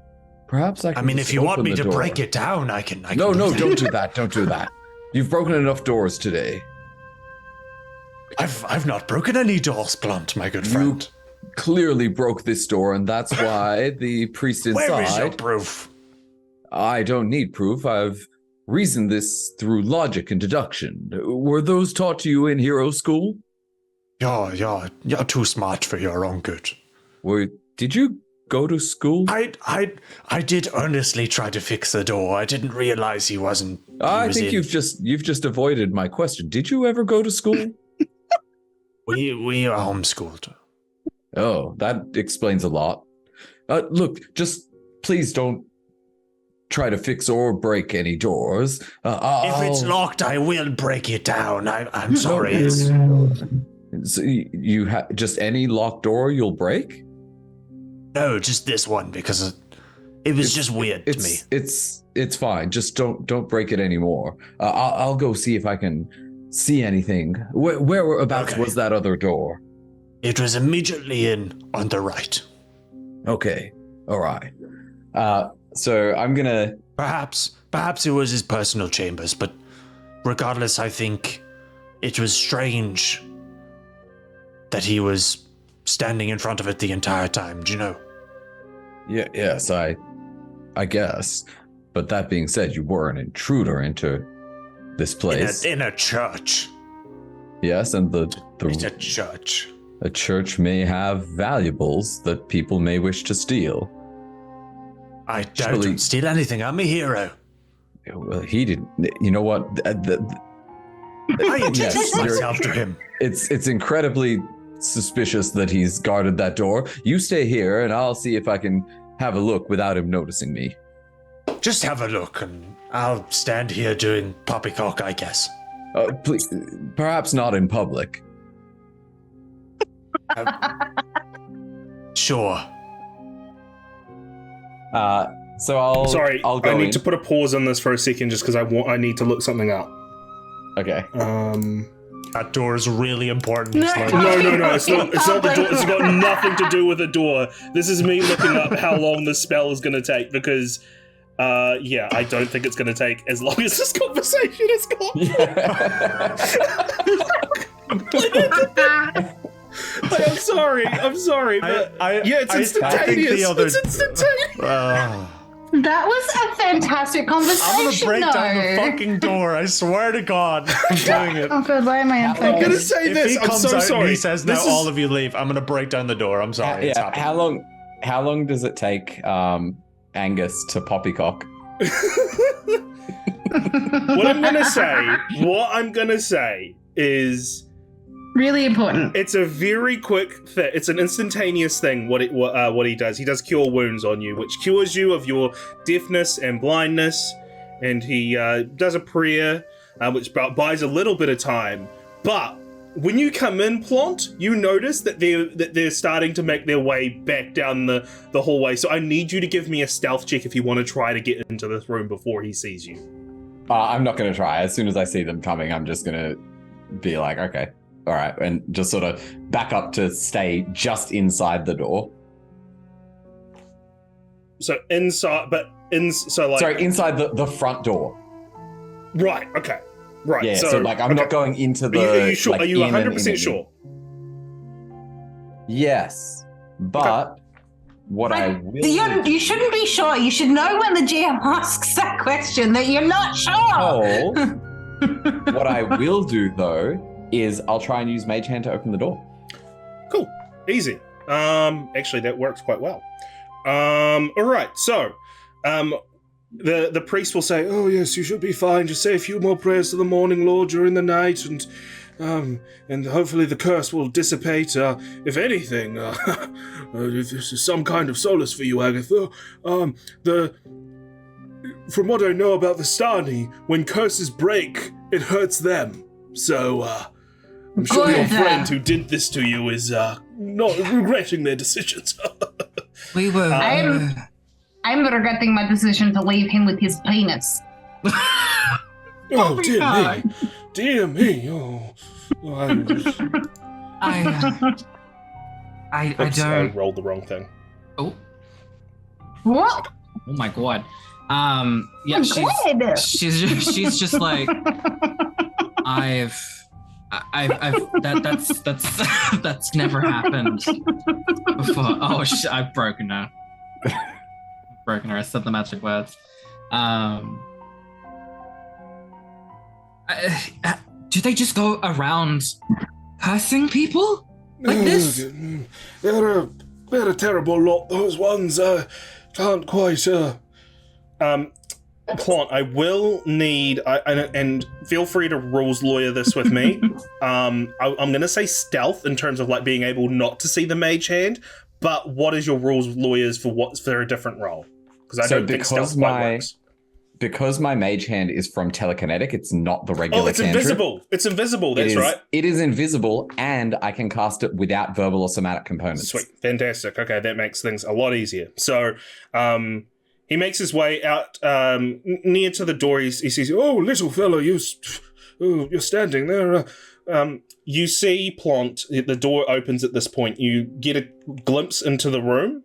perhaps I can. I mean, if you want me to door. break it down, I can. No, don't do that. Don't do that. You've broken enough doors today. I've not broken any doors, Plont, my good friend. You clearly broke this door, and that's why the priest inside. Where is your proof? I don't need proof. I've reasoned this through logic and deduction. Were those taught to you in hero school? You're too smart for your own good. Did you go to school? I did earnestly try to fix the door. I didn't realize he wasn't. I think you've just avoided my question. Did you ever go to school? We are homeschooled. Oh, that explains a lot. Look, just please don't try to fix or break any doors. If it's locked, I will break it down. I'm sorry. So you just any locked door you'll break? No, just this one because it was just weird to me. It's fine. Just don't break it anymore. I'll go see if I can see anything. Whereabouts was that other door? It was immediately on the right. Okay. All right. So I'm gonna. Perhaps it was his personal chambers, but regardless, I think it was strange that he was standing in front of it the entire time. Do you know? Yes, I guess. But that being said, you were an intruder into this place. In a church. Yes, and It's a church. a church may have valuables that people may wish to steal. I don't steal anything. I'm a hero. Well, he didn't. You know what? I introduced myself to him. It's incredibly suspicious that he's guarded that door. You stay here, and I'll see if I can have a look without him noticing me. Just have a look, and I'll stand here doing poppycock, I guess. Please, perhaps not in public. Sure. So I'll. Sorry, I'll go I need in. to put a pause on this for a second, just because I need to look something up. Okay. That door is really important. No. It's like- No, it's not the door. It's got nothing to do with the door. This is me looking up how long the spell is going to take, because, I don't think it's going to take as long as this conversation has gone. I'm sorry, but it's instantaneous. It's instantaneous. That was a fantastic conversation. I'm gonna break down the fucking door. I swear to God, I'm doing it. Oh God, why am I I'm gonna say If this. he I'm comes so out sorry. and he says, "Now all of you leave," I'm gonna break down the door. I'm sorry. It's happening. How long does it take Angus to poppycock? What I'm gonna say is really important. it's a very quick thing. It's an instantaneous thing. What he does. He does cure wounds on you, which cures you of your deafness and blindness, and he does a prayer, which buys a little bit of time. But when you come in, Plont, you notice that they're starting to make their way back down the hallway. So I need you to give me a stealth check if you want to try to get into this room before he sees you. I'm not going to try. As soon as I see them coming, I'm just going to be like, okay, all right, and just sort of back up to stay just inside the door. So inside, inside the front door. Right. Okay. Right. Yeah. So I'm not going into the. Are you sure? Like, Are you 100% sure? Yes, but what I will. You shouldn't be sure. You should know when the GM asks that question that you're not sure. Oh. What I will do though is I'll try and use Mage Hand to open the door. Cool. Easy. Actually, that works quite well. All right. So, the priest will say, "Oh yes, you should be fine. Just say a few more prayers to the Morning Lord during the night, and hopefully the curse will dissipate. If anything, if this is some kind of solace for you, Agitha. From what I know about the Stani, when curses break, it hurts them. So, I'm sure your friend who did this to you is not regretting their decisions." We were. I'm regretting my decision to leave him with his penis. Oh, dear me. Oh, I oops, I don't. rolled the wrong thing. Oh, What? oh my God. Yeah, Good. she's just like that's never happened before. Oh, I've broken her. I said the magic words. Do they just go around cursing people like this? They're a terrible lot, those ones. Can't quite. Plont, I will need, and feel free to rules lawyer this with me. I'm going to say stealth in terms of like being able not to see the mage hand, but what is your rules lawyers for a different role? Because I don't think stealth quite works. Because my mage hand is from telekinetic, it's not the regular it's invisible. It's invisible, that's right. It is invisible, and I can cast it without verbal or somatic components. Sweet. Fantastic. Okay, that makes things a lot easier. So, he makes his way out near to the door. He sees, "Oh, little fellow, you're standing there." You see Plont. The door opens at this point. You get a glimpse into the room.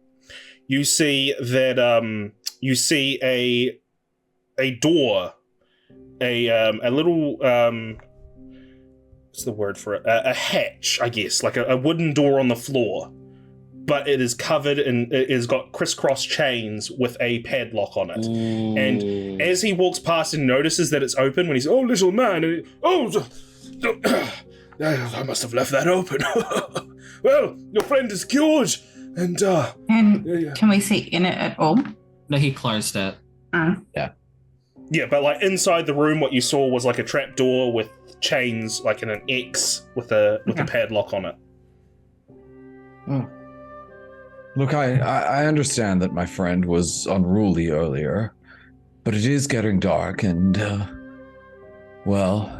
You see that you see a door, a little what's the word for it? A hatch, I guess, like a wooden door on the floor. but it is covered and it has got crisscross chains with a padlock on it. Ooh. And as he walks past and notices that it's open, when he's, oh, little man, I must have left that open. Well, your friend is cured, and can we see in it at all? No, he closed it. Yeah. Yeah, but like inside the room, what you saw was like a trap door with chains, like in an X with a padlock on it. Oh. Look, I understand that my friend was unruly earlier, but it is getting dark, and well,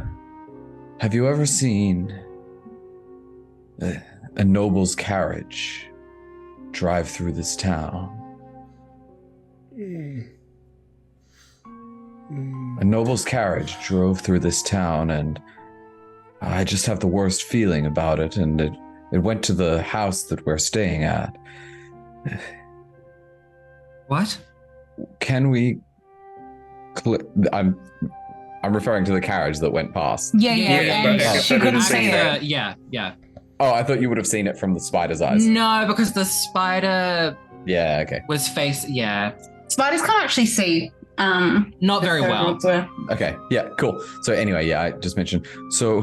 have you ever seen a noble's carriage drive through this town? A noble's carriage drove through this town, and I just have the worst feeling about it, and it went to the house that we're staying at. What? Can we... I'm referring to the carriage that went past. Yeah, and she couldn't see it. Yeah. Oh, I thought you would have seen it from the spider's eyes. No, because the spider... Yeah, okay. Was yeah. Spiders can't actually see. Not very well. Okay, yeah, cool. So anyway, yeah, I just mentioned. So,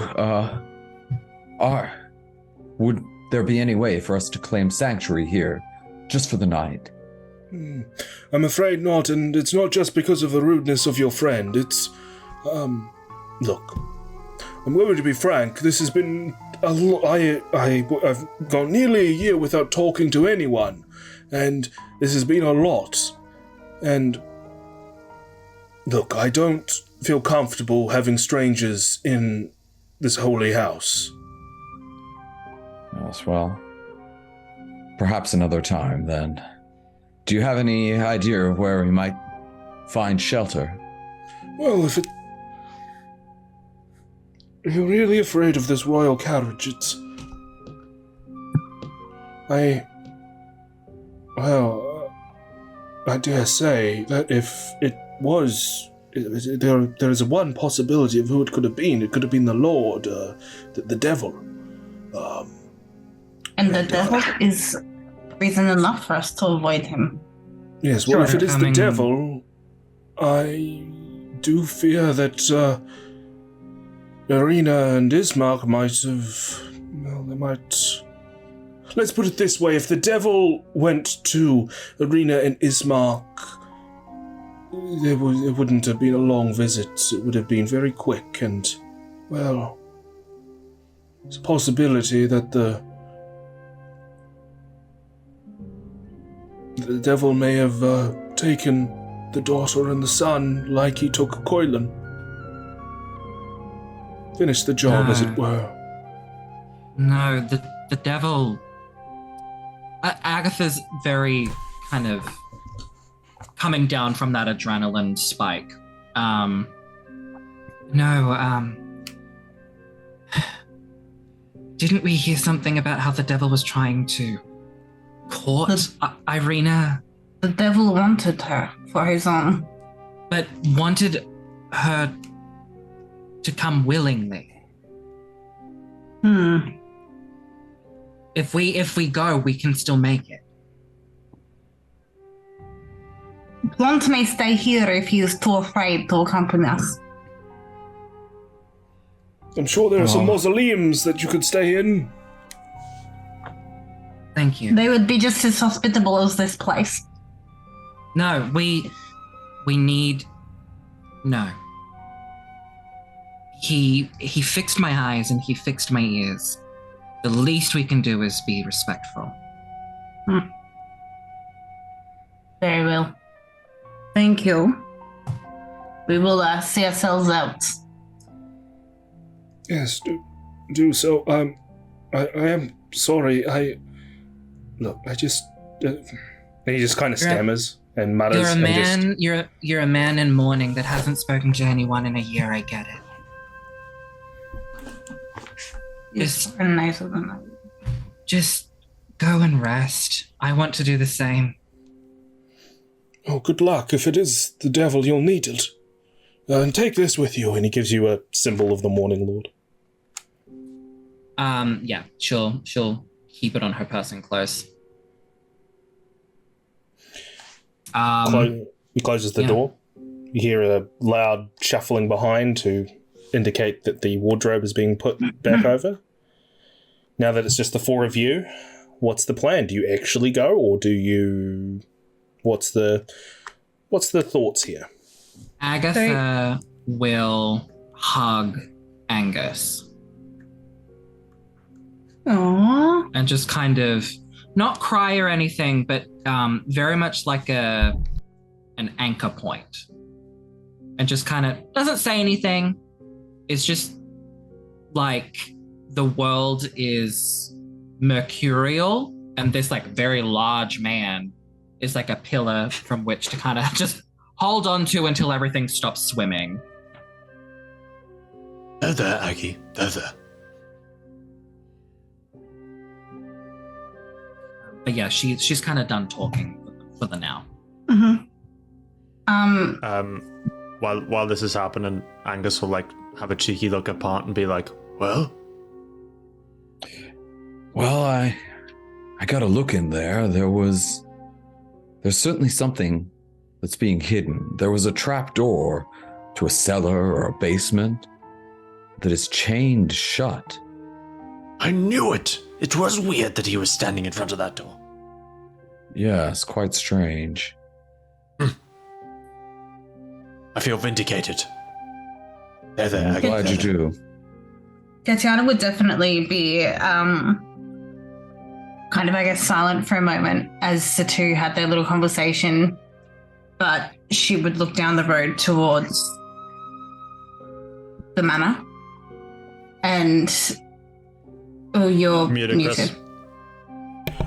would there be any way for us to claim sanctuary here, just for the night? I'm afraid not, and it's not just because of the rudeness of your friend. It's, look, I'm going to be frank. This has been I've gone nearly a year without talking to anyone, and this has been a lot. And look, I don't feel comfortable having strangers in this holy house. Yes, well, perhaps another time, then. Do you have any idea of where we might find shelter? Well, if you're really afraid of this royal carriage, I dare say that if it was, there is one possibility of who it could have been. It could have been the Lord, the devil. And the devil is reason enough for us to avoid him. Yes, well, if it is the devil, I do fear that Irina and Ismark might have... Well, they might... Let's put it this way, if the devil went to Irina and Ismark, it wouldn't have been a long visit. It would have been very quick, and, well, it's a possibility that the devil may have taken the daughter and the son like he took Coilan. Finished the job, as it were. No, the devil... Agitha's very kind of coming down from that adrenaline spike. Didn't we hear something about how the devil was trying to court Irina? The devil wanted her for his own. But wanted her to come willingly. If we go, we can still make it. Plont may stay here if he is too afraid to accompany us. I'm sure there are some mausoleums that you could stay in. Thank you. They would be just as hospitable as this place. No, we need... No. He fixed my eyes and he fixed my ears. The least we can do is be respectful. Very well. Thank you. We will see ourselves out. Yes, do so. I am sorry. And he just kind of stammers and mutters. You're a man. You're a man in mourning that hasn't spoken to anyone in a year. I get it. It's nicer than that. Just go and rest. I want to do the same. Oh, good luck. If it is the devil, you'll need it. And take this with you. And he gives you a symbol of the Morning Lord. Yeah, she'll keep it on her person close. He closes the door. You hear a loud shuffling behind to indicate that the wardrobe is being put back over. Now that it's just the four of you, what's the plan? Do you actually go, or do you... What's the thoughts here? Agitha will hug Angus. Aww. And just kind of not cry or anything, but very much like an anchor point. And just kind of doesn't say anything. It's just like the world is mercurial, and this like very large man is like a pillar from which to kind of just hold on to until everything stops swimming. There, there, Aggie. There. But yeah, she's kind of done talking for the now. Mm-hmm. While this is happening, Angus will like have a cheeky look at Plont and be like, "Well, I got a look in there. There's certainly something that's being hidden. There was a trap door to a cellar or a basement that is chained shut." I knew it. It was weird that he was standing in front of that door. Yes, quite strange. I feel vindicated. There, I'm Aggie. glad you do. Katyana would definitely be kind of, I guess, silent for a moment as the two had their little conversation, but she would look down the road towards the manor. And you're Muted, muted. Chris.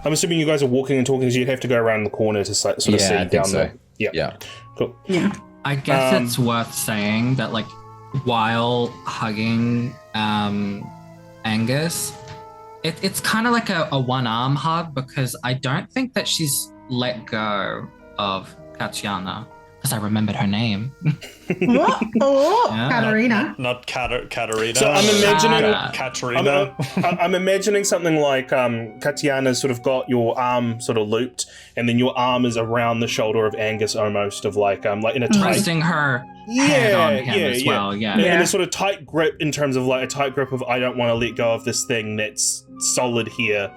I'm assuming you guys are walking and talking, so you'd have to go around the corner to sort of see down there. Yeah. Cool. Yeah. I guess it's worth saying that, like, while hugging Angus, it's kind of like a one-arm hug, because I don't think that she's let go of Katyana, because I remembered her name. What? Oh, Yeah. Katarina. Not Katarina. So I'm imagining... Katarina. I'm imagining something like Katyana's sort of got your arm sort of looped, and then your arm is around the shoulder of Angus, almost of like in a tight, Resting her head on him as well. Yeah. in a sort of tight grip, in terms of like a tight grip of I don't want to let go of this thing that's solid here,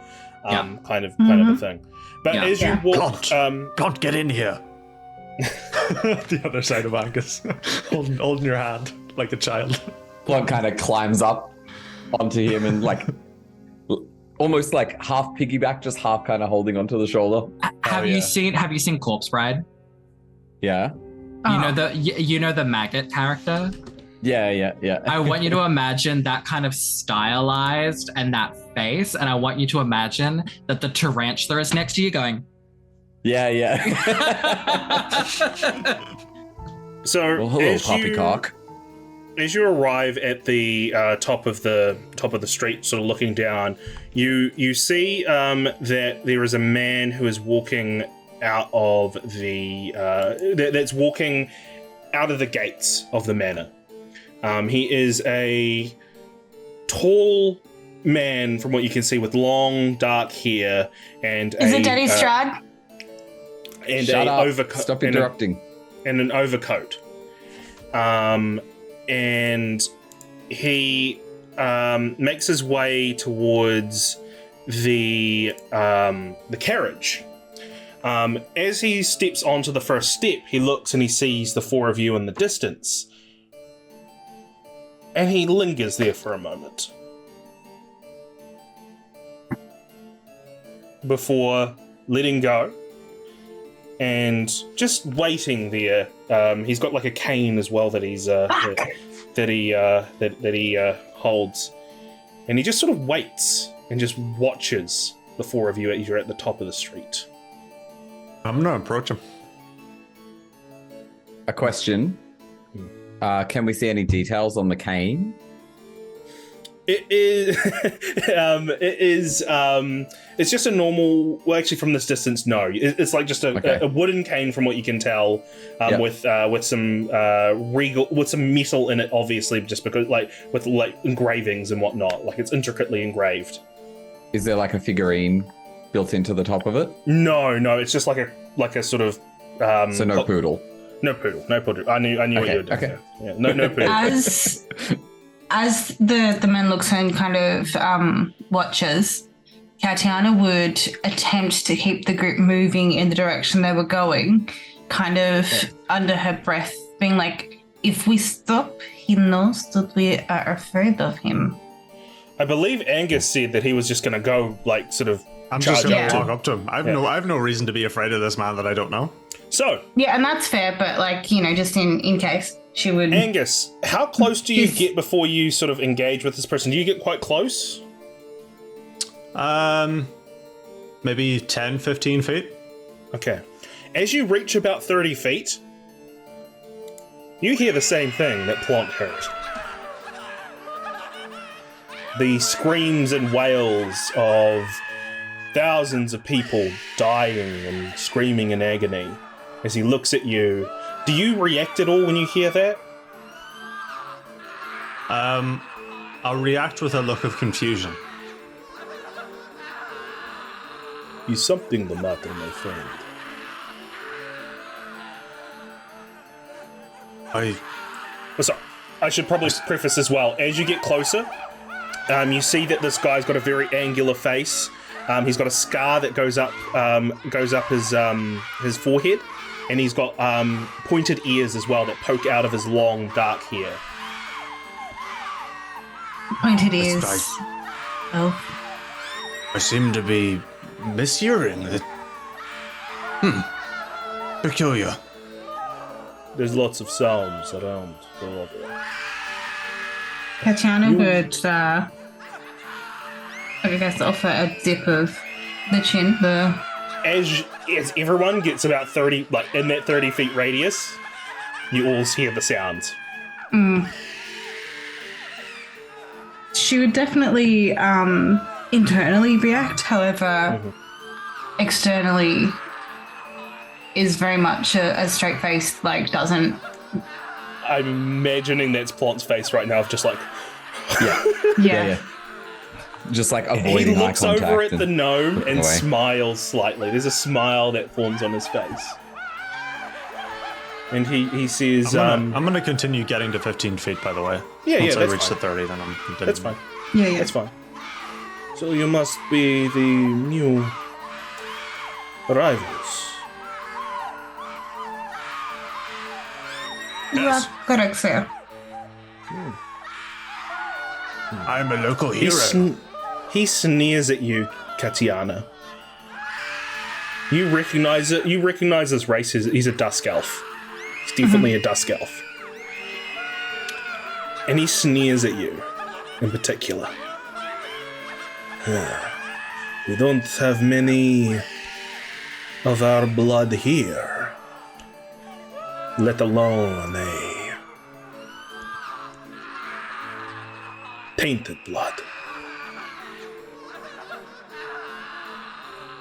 kind of a thing. But as you walk, Plont, get in here. The other side of Angus, holding your hand like a child. Plont kind of climbs up onto him and like almost like half piggyback, just half kind of holding onto the shoulder. Have you seen Corpse Bride? Yeah. You know the maggot character? Yeah. I want you to imagine that kind of stylized and that face, and I want you to imagine that the tarantula is next to you going, Yeah. so Well, hello, poppycock. as you arrive at the top of the street, sort of looking down, you see that there is a man who is walking out of that's walking out of the gates of the manor. He is a tall man, from what you can see, with long dark hair and Is it Daddy Strahd? And Shut up. overcoat. Stop interrupting. And an overcoat. And he makes his way towards the carriage. As he steps onto the first step, he looks and he sees the four of you in the distance. And he lingers there for a moment. Before letting go. And just waiting there. He's got like a cane as well that he's that he holds, and he just sort of waits and just watches the four of you as you're at the top of the street. I'm gonna approach him. A question. Can we see any details on the cane? It is. It's just a normal. Well, actually, from this distance, no. It's like just a wooden cane, from what you can tell, with some with some metal in it, obviously, just because with engravings and whatnot. Like, it's intricately engraved. Is there like a figurine built into the top of it? No. It's just like a sort of So no poodle. No poodle. I knew what you were doing. Okay. Yeah, no poodle. As the man looks and kind of watches, Katyana would attempt to keep the group moving in the direction they were going, kind of under her breath, being like, if we stop, he knows that we are afraid of him. I believe Angus said that he was just going to go, like, sort of. I'm just going to Yeah. walk up to him. I have no reason to be afraid of this man that I don't know. So, Yeah, and that's fair, but like, just in case she would. Angus, how close do you get before you sort of engage with this person? Do you get quite close? Maybe 10, 15 feet. Okay. As you reach about 30 feet, you hear the same thing that Plont heard. The screams and wails of thousands of people dying and screaming in agony. As he looks at you, do you react at all when you hear that? I'll react with a look of confusion. Is something the matter, my friend? So, I should probably preface as well. As you get closer, you see that this guy's got a very angular face. He's got a scar that goes up his forehead, and he's got pointed ears as well that poke out of his long dark hair. Pointed ears. Oh. I seem to be mishearing it. Peculiar. There's lots of sounds around Barovia. Katyana would, I guess, offer a dip of the chin. As everyone gets about 30, like in that 30 feet radius, you all hear the sounds. She would definitely internally react, however, externally is very much a straight face, like doesn't. I'm imagining that's Plont's face right now of just like. Yeah. Just like He avoiding eye looks contact. over at the gnome looking and away. smiles slightly. There's a smile that forms on his face. And he says, I'm gonna continue getting to 15 feet, by the way. Yeah, Once I that's reach fine. the 30, then I'm continuing. That's fine. Yeah. That's fine. So you must be the new arrivals. You are correct, sir. I'm a local He, hero. he sneers at you, Katyana. You recognize it. You recognize his race. He's a dusk elf. He's definitely a dusk elf. And he sneers at you, in particular. We don't have many of our blood here, let alone a tainted blood.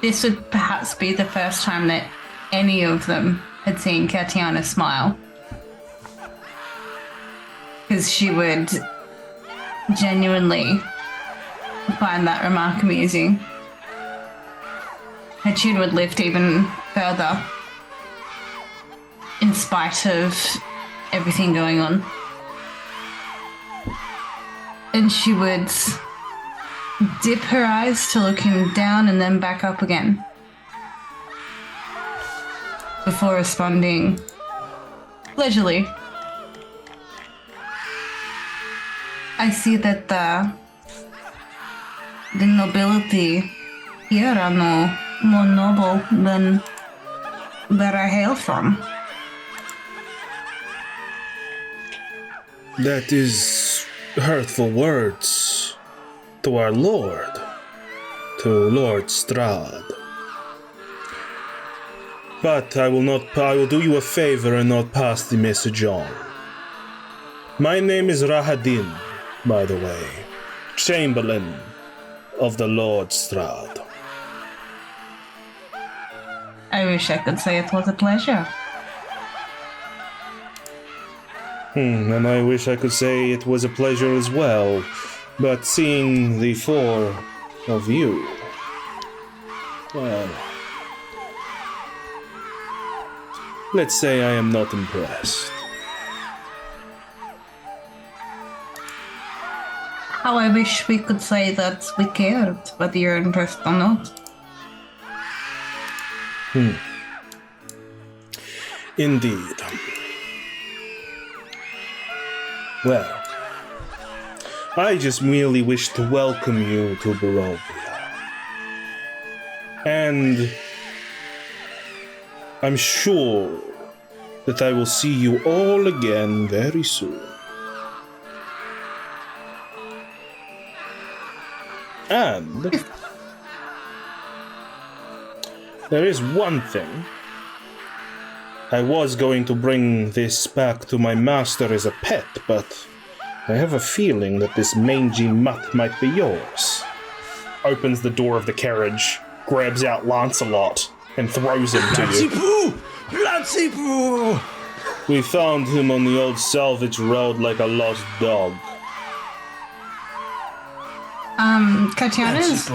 This would perhaps be the first time that any of them had seen Katyana smile. Because she would genuinely find that remark amusing. Her chin would lift even further in spite of everything going on. And she would dip her eyes to look him down and then back up again before responding leisurely. I see that the nobility here are no more noble than where I hail from. That is hurtful words to our Lord, to Lord Strahd. But I will do you a favor and not pass the message on. My name is Rahadin, by the way, Chamberlain of the Lord Strahd. I wish I could say it was a pleasure. And I wish I could say it was a pleasure as well, but seeing the four of you, well, let's say I am not impressed. How I wish we could say that we cared, whether you're impressed or not. Indeed. Well, I just merely wish to welcome you to Barovia. And I'm sure that I will see you all again very soon. And there is one thing. I was going to bring this back to my master as a pet, but I have a feeling that this mangy mutt might be yours. Opens the door of the carriage, grabs out Lancelot, and throws him to you. Latsipoo! We found him on the old salvage road like a lost dog. Katyana's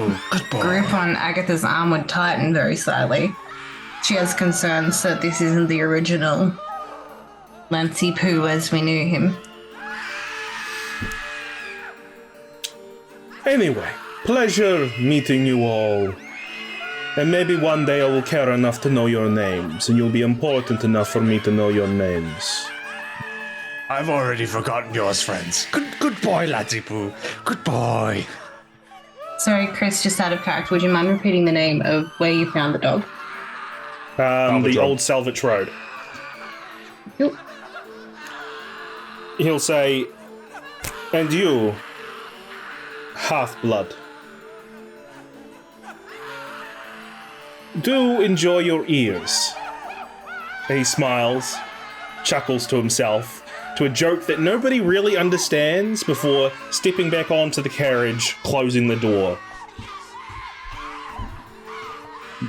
grip on Agitha's arm would tighten very slightly. She has concerns that this isn't the original Lancey Poo as we knew him. Anyway, pleasure meeting you all. And maybe one day I will care enough to know your names, and you'll be important enough for me to know your names. I've already forgotten yours, friends. Good boy, Latsipoo. Good boy. Sorry, Chris, just out of character, would you mind repeating the name of where you found the dog? The old salvage road. Yep. He'll say, and you, half-blood. Do enjoy your ears. And he smiles, chuckles to himself, to a joke that nobody really understands before stepping back onto the carriage, closing the door.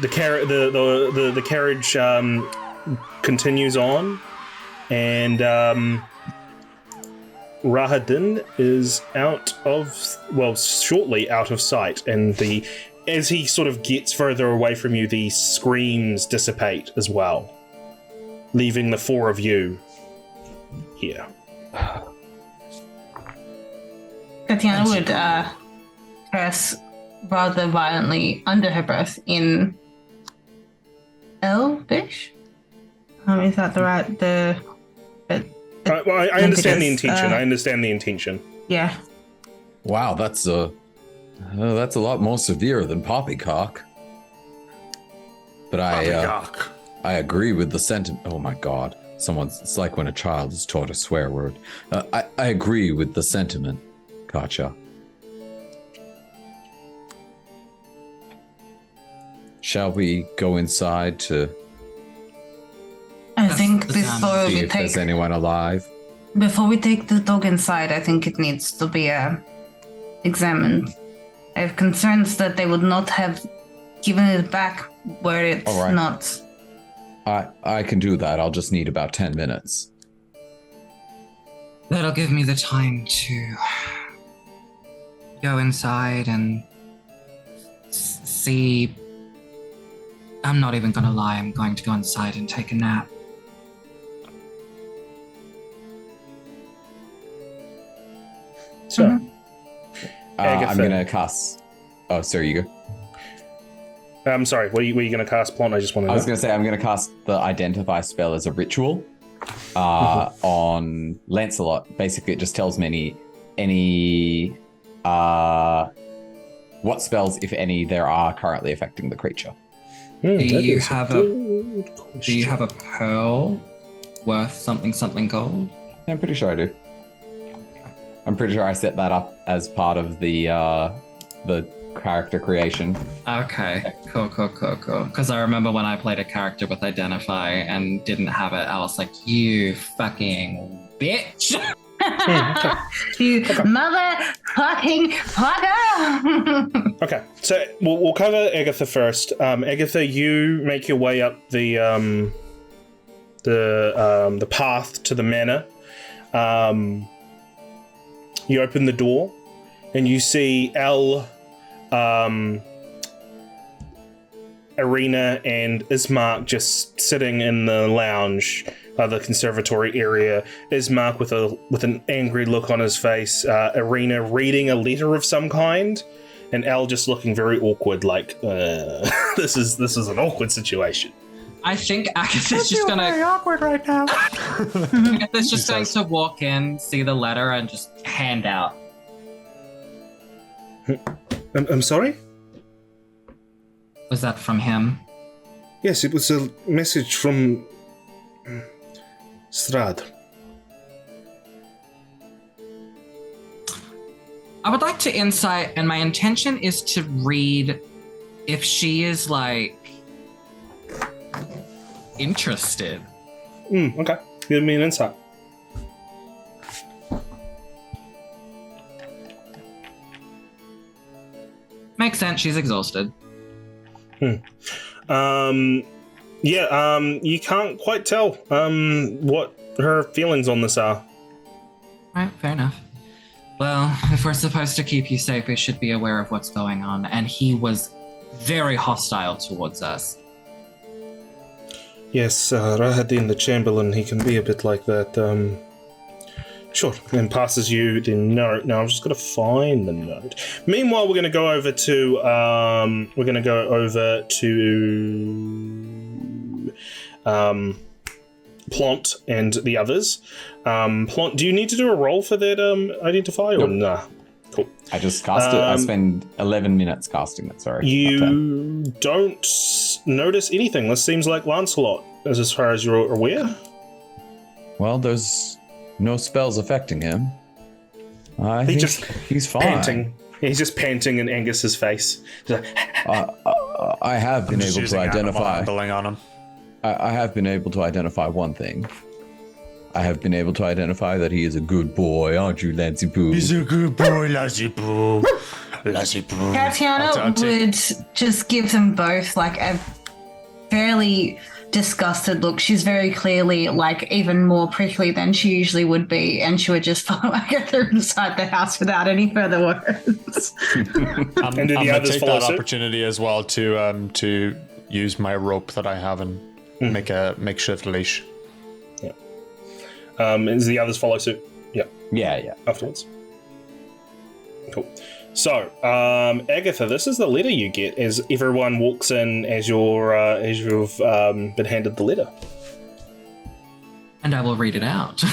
The carriage continues on, and Rahadin is shortly out of sight, and as he sort of gets further away from you, the screams dissipate as well, leaving the four of you here. Katyana would curse rather violently under her breath in Elvish? Is that the right... I understand the intention. I understand the intention. Yeah. Wow, that's a lot more severe than poppycock. But I agree with the sentiment. Oh my god. It's like when a child is taught a swear word. I agree with the sentiment, Katya. Shall we go inside to I think before see we if there's anyone alive? Before we take the dog inside, I think it needs to be examined. I have concerns that they would not have given it back where it's not. I can do that. I'll just need about 10 minutes. That'll give me the time to go inside and see. I'm not even gonna lie, I'm going to go inside and take a nap. So, I'm gonna cast. Oh, sorry, you go. I'm sorry, were you going to cast Plont? I just want to know. I was going to say I'm going to cast the Identify spell as a ritual on Lancelot. Basically, it just tells me any what spells, if any, there are currently affecting the creature. Do you have a pearl worth something gold? I'm pretty sure I do. I'm pretty sure I set that up as part of the character creation. Okay, cool. Because I remember when I played a character with Identify and didn't have it, I was like, you fucking bitch. You motherfucking fucker. Okay, so we'll cover Agitha first. Agitha, you make your way up the path to the manor. You open the door, and you see Elle Arena and Ismark just sitting in the lounge, the conservatory area. Ismark with an angry look on his face. Arena reading a letter of some kind, and Al just looking very awkward, like this is an awkward situation. I think Agitha's just gonna very awkward right now. Agitha's just going to walk in, see the letter, and just hand out. I'm sorry? Was that from him? Yes, it was a message from Strahd. I would like to insight, and my intention is to read if she is, like, interested. Okay. Give me an insight. Makes sense, she's exhausted. You can't quite tell what her feelings on this are. Right, fair enough. Well, if we're supposed to keep you safe, we should be aware of what's going on, and he was very hostile towards us. Yes, Rahadin the Chamberlain, he can be a bit like that. Sure, and passes you the note. Now I'm just going to find the note. Meanwhile, we're going to go over to Plont and the others. Plont, do you need to do a roll for that identify or nah? Cool. I just cast it. I spend 11 minutes casting it. Sorry. You don't notice anything. This seems like Lancelot, as far as you're aware. Well, there's no spells affecting him. I think he's fine. Panting. He's just panting in Angus's face. I have been able to identify. On him. I have been able to identify one thing. I have been able to identify that he is a good boy, aren't you, Lancey Poo? He's a good boy, Lancey Poo. Lancey Poo. Katyana would just give them both like a fairly disgusted look. She's very clearly like even more prickly than she usually would be, and she would just follow Agitha inside the house without any further words. I'm going to take that opportunity as well to use my rope that I have and make a makeshift leash. Yeah. And the others follow suit? Yeah. Yeah. Afterwards. Cool. So, Agitha, this is the letter you get as everyone walks in as you've been handed the letter. And I will read it out.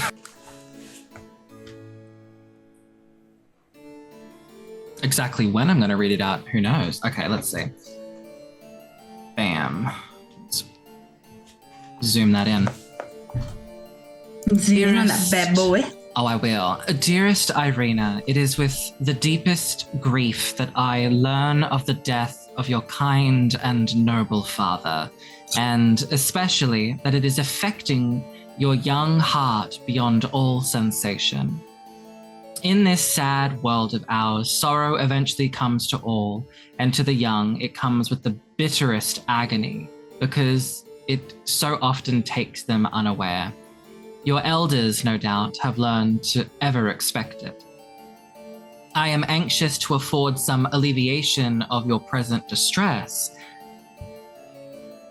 Exactly when I'm going to read it out, who knows? Okay, let's see. Bam. Let's zoom that in. Zoom on that bad boy. Oh, I will. Dearest Irina, it is with the deepest grief that I learn of the death of your kind and noble father, and especially that it is affecting your young heart beyond all sensation. In this sad world of ours, sorrow eventually comes to all, and to the young, it comes with the bitterest agony, because it so often takes them unaware. Your elders, no doubt, have learned to ever expect it. I am anxious to afford some alleviation of your present distress.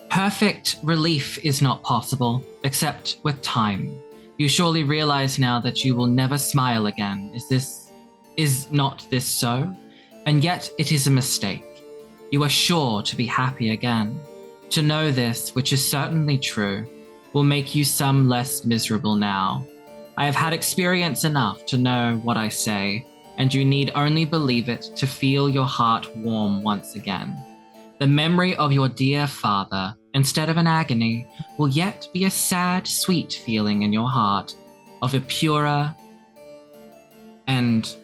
Perfect relief is not possible, except with time. You surely realize now that you will never smile again. Is not this so? And yet it is a mistake. You are sure to be happy again. To know this, which is certainly true, will make you some less miserable now. I have had experience enough to know what I say, and you need only believe it to feel your heart warm once again. The memory of your dear father, instead of an agony, will yet be a sad, sweet feeling in your heart of a purer and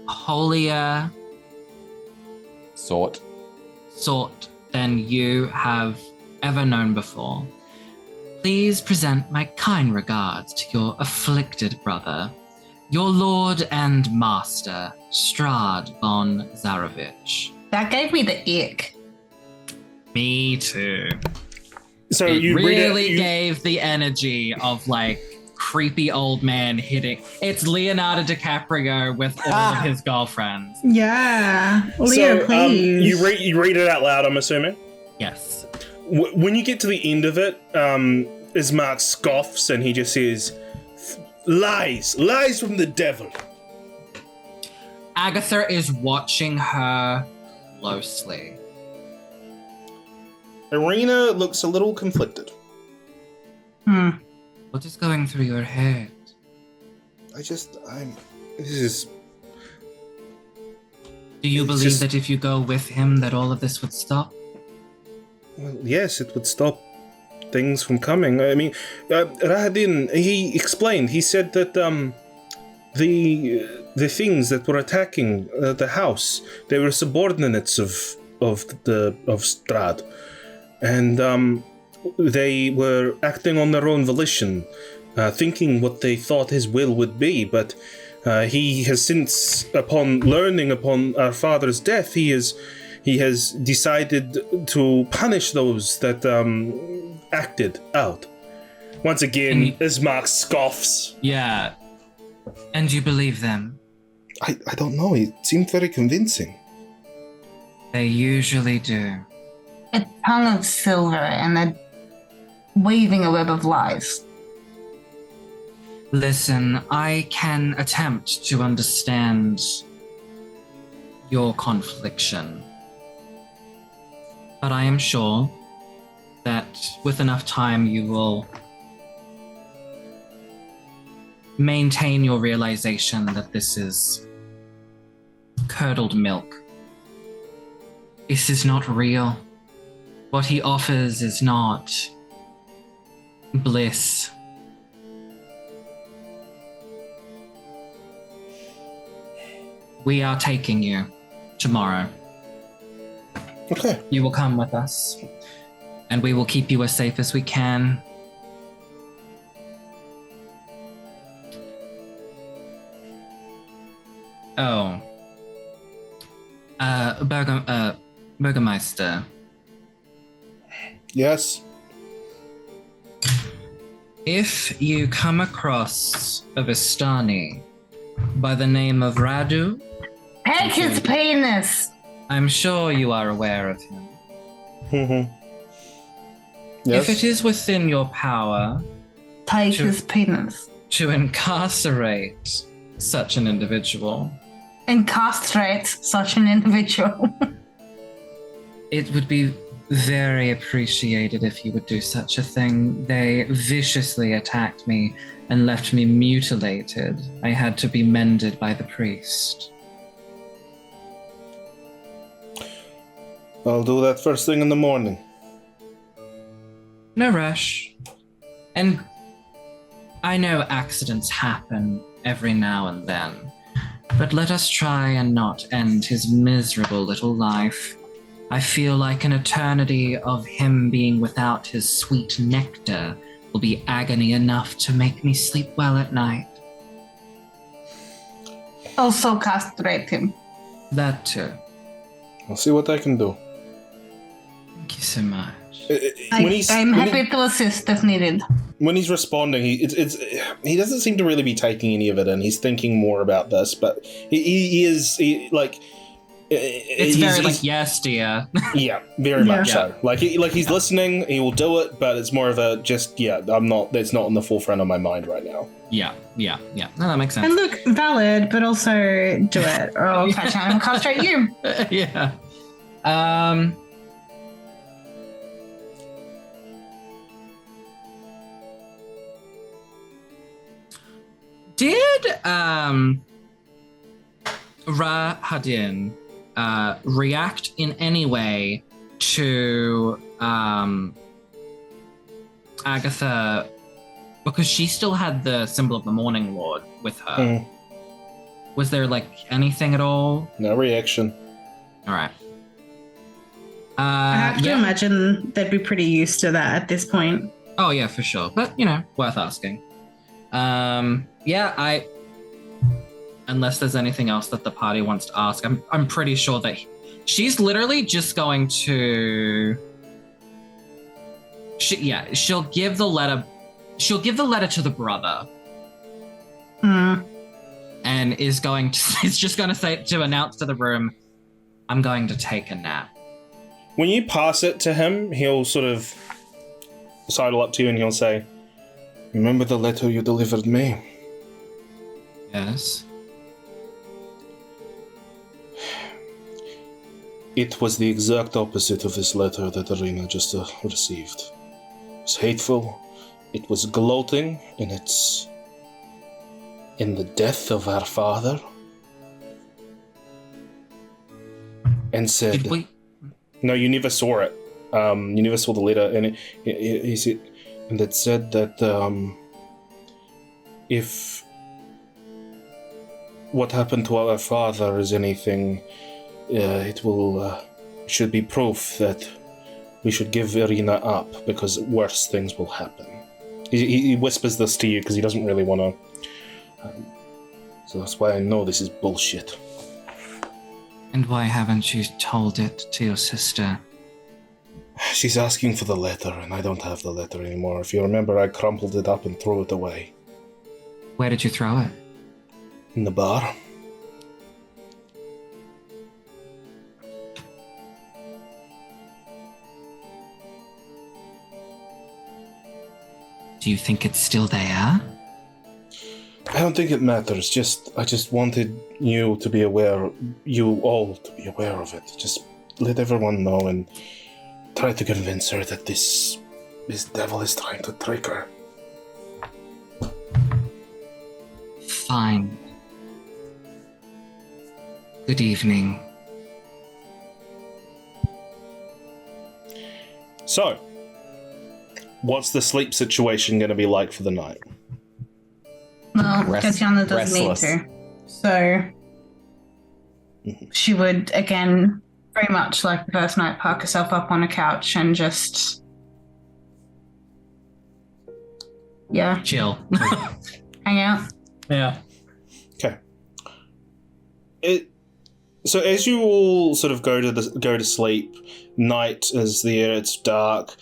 holier sort than you have ever known before. Please present my kind regards to your afflicted brother, your lord and master, Strahd von Zarovich. That gave me the ick. Me too. So it you really gave the energy of like creepy old man hitting. It's Leonardo DiCaprio with all of his girlfriends. Yeah. Leo, So, please. you read it out loud, I'm assuming? Yes. When you get to the end of it, Ismark scoffs and he just says, lies from the devil. Agitha is watching her closely. Irina looks a little conflicted. What is going through your head? This is... Do you believe that if you go with him that all of this would stop? Well, yes, it would stop things from coming. I mean, Rahadin, he explained, he said that the things that were attacking the house, they were subordinates of Strahd. And they were acting on their own volition, thinking what they thought his will would be, but he has since, upon learning upon our father's death, he has decided to punish those that acted out. Once again, Ismark scoffs. Yeah. And you believe them? I don't know, it seemed very convincing. They usually do. A tongue of silver and a weaving a web of lies. Listen, I can attempt to understand your confliction, but I am sure that with enough time you will maintain your realization that this is curdled milk. This is not real. What he offers is not bliss. We are taking you tomorrow. Okay. You will come with us, and we will keep you as safe as we can. Oh. Burgermeister. Yes? If you come across a Vistani by the name of Radu, Take his penis! I'm sure you are aware of him. Mm-hmm. Yes? If it is within your power Take his penis. to incarcerate such an individual, And castrate such an individual. it would be very appreciated if you would do such a thing. They viciously attacked me and left me mutilated. I had to be mended by the priest. I'll do that first thing in the morning. No rush. And I know accidents happen every now and then, but let us try and not end his miserable little life. I feel like an eternity of him being without his sweet nectar will be agony enough to make me sleep well at night. Also castrate him. That too. I'll see what I can do. Thank you so much. I'm happy to assist if needed. When he's responding, he doesn't seem to really be taking any of it in. He's thinking more about this, but it's very like, yes, dear. Yeah, very much so. Like he's listening, he will do it, but it's more of a just, that's not on the forefront of my mind right now. Yeah. No, that makes sense. And look, valid, but also do it, or I'll catch him and castrate you. Yeah. Did Rahadin react in any way to Agitha, because she still had the symbol of the Morning Lord with her? Was there like anything at all? No reaction. All right. I have to imagine they'd be pretty used to that at this point. Oh yeah, for sure. But worth asking. Unless there's anything else that the party wants to ask, I'm pretty sure that she's literally just going to. She'll give the letter. She'll give the letter to the brother And is just going to announce to the room, I'm going to take a nap. When you pass it to him, he'll sort of sidle up to you and he'll say, remember the letter you delivered me? Yes. It was the exact opposite of this letter that Arena just received. It was hateful. It was gloating in the death of our father. And said, Did we? No, you never saw it. You never saw the letter, and it said that if what happened to our father is anything, it should be proof that we should give Irina up because worse things will happen. He whispers this to you because he doesn't really want to. So that's why I know this is bullshit. And why haven't you told it to your sister? She's asking for the letter, and I don't have the letter anymore. If you remember, I crumpled it up and threw it away. Where did you throw it? In the bar. Do you think it's still there? I don't think it matters. I just wanted you to be aware, you all to be aware of it. Just let everyone know and try to convince her that this devil is trying to trick her. Fine. Good evening. So, what's the sleep situation going to be like for the night? Well, Katyana doesn't need to. So she would, again, very much like the first night, park herself up on a couch and just... Yeah. Chill. Hang out. Yeah. Okay. So as you all sort of go to sleep, night is there, it's dark.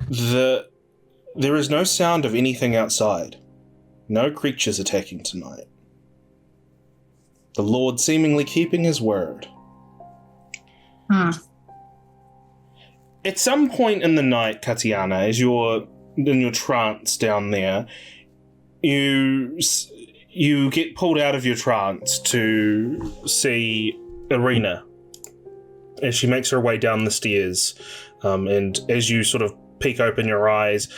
There is no sound of anything outside. No creatures attacking tonight. The Lord seemingly keeping his word. At some point in the night, Katyana, as you're in your trance down there, you get pulled out of your trance to see Irina as she makes her way down the stairs. And as you sort of peek open your eyes,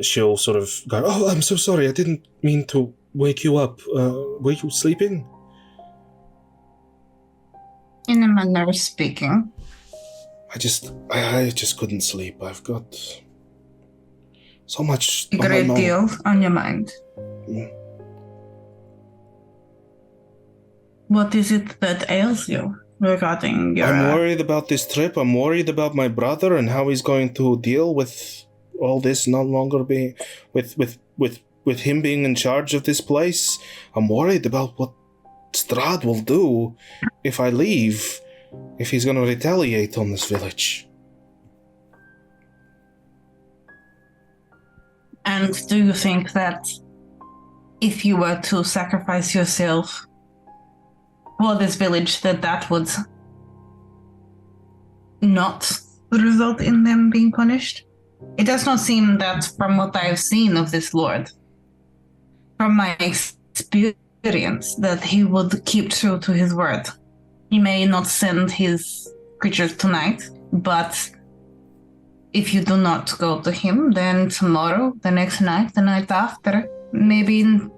she'll sort of go, "Oh, I'm so sorry. I didn't mean to wake you up. Were you sleeping?" In a manner of speaking. I just couldn't sleep. I've got so much A great deal on your mind. Mm. What is it that ails you regarding your... I'm worried about this trip. I'm worried about my brother and how he's going to deal with all this no longer being with him being in charge of this place. I'm worried about what Strahd will do if I leave, if he's going to retaliate on this village. And do you think that if you were to sacrifice yourself for this village, that would not result in them being punished? It does not seem that, from what I have seen of this lord, from my experience, that he would keep true to his word. He may not send his creatures tonight, but if you do not go to him, then tomorrow, the next night, the night after, maybe in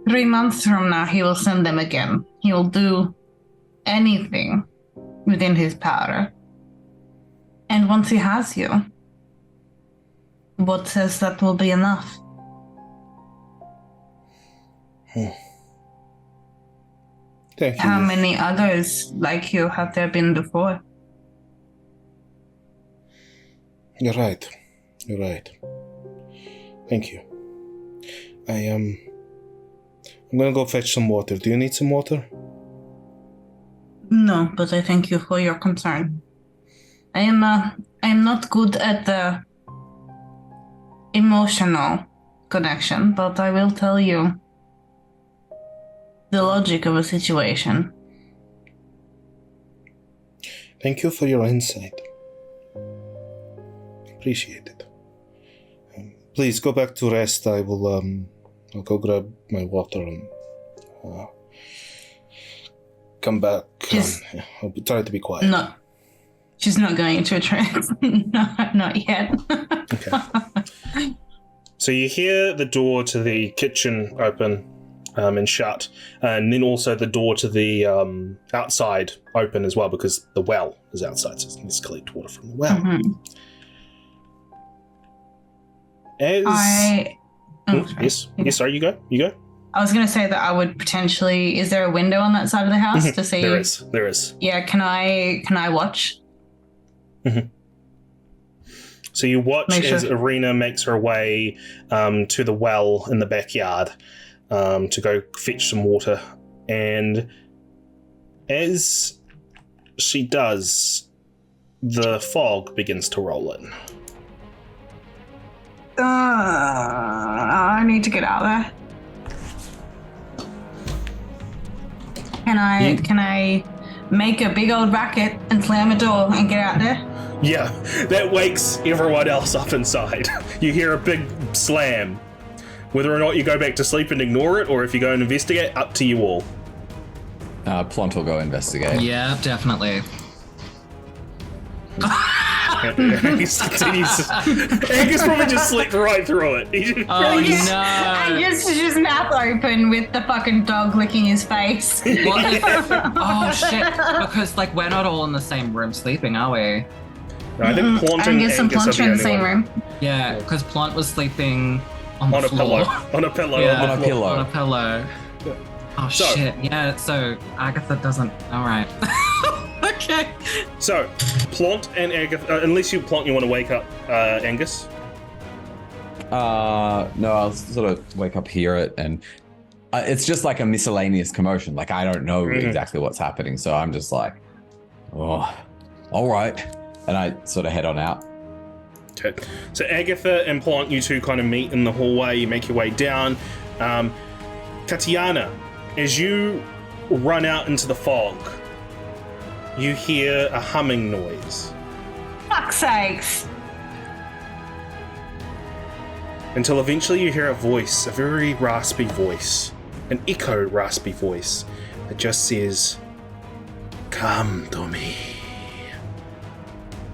3 months from now, he will send them again. He will do anything within his power. And once he has you, what says that will be enough? Thank you. How many others like you have there been before? You're right. You're right. Thank you. I'm gonna go fetch some water. Do you need some water? No, but I thank you for your concern. I am not good at the emotional connection, but I will tell you the logic of a situation. Thank you for your insight. Appreciate it. Please go back to rest. I'll go grab my water and come back. I'll try to be quiet. No. She's not going into a trance. No, not yet. Okay. So you hear the door to the kitchen open and shut, and then also the door to the outside open as well, because the well is outside, so it needs to collect water from the well. Mm-hmm. Yes, sorry, you go. I was going to say that I would potentially... Is there a window on that side of the house to see? There is. Yeah, can I watch? Mm-hmm. So you watch as Irina makes her way to the well in the backyard to go fetch some water. And as she does, the fog begins to roll in. I need to get out of there. Can I make a big old racket and slam a door and get out there? Yeah, that wakes everyone else up inside. You hear a big slam. Whether or not you go back to sleep and ignore it, or if you go and investigate, up to you all. Plont will go investigate. Yeah, definitely. Angus continues. Angus probably just slipped right through it. Angus is just mouth open with the fucking dog licking his face. Oh shit! Because we're not all in the same room sleeping, are we? No, I think Plont and Angus are in the same room. Yeah, because Plont was sleeping on the floor. On a pillow. Oh So- shit! Yeah. So Agitha doesn't. All right. Okay. So, Plont and Agitha, unless you want to wake up Angus. No, I'll sort of wake up, hear it, and it's just like a miscellaneous commotion. I don't know exactly what's happening, so I'm just like, oh, all right. And I sort of head on out. Okay. So Agitha and Plont, you two kind of meet in the hallway, you make your way down. Katyana, as you run out into the fog, you hear a humming noise. Fuck's sakes. Until eventually you hear a voice, a very raspy voice, an echo raspy voice that just says, "Come to me.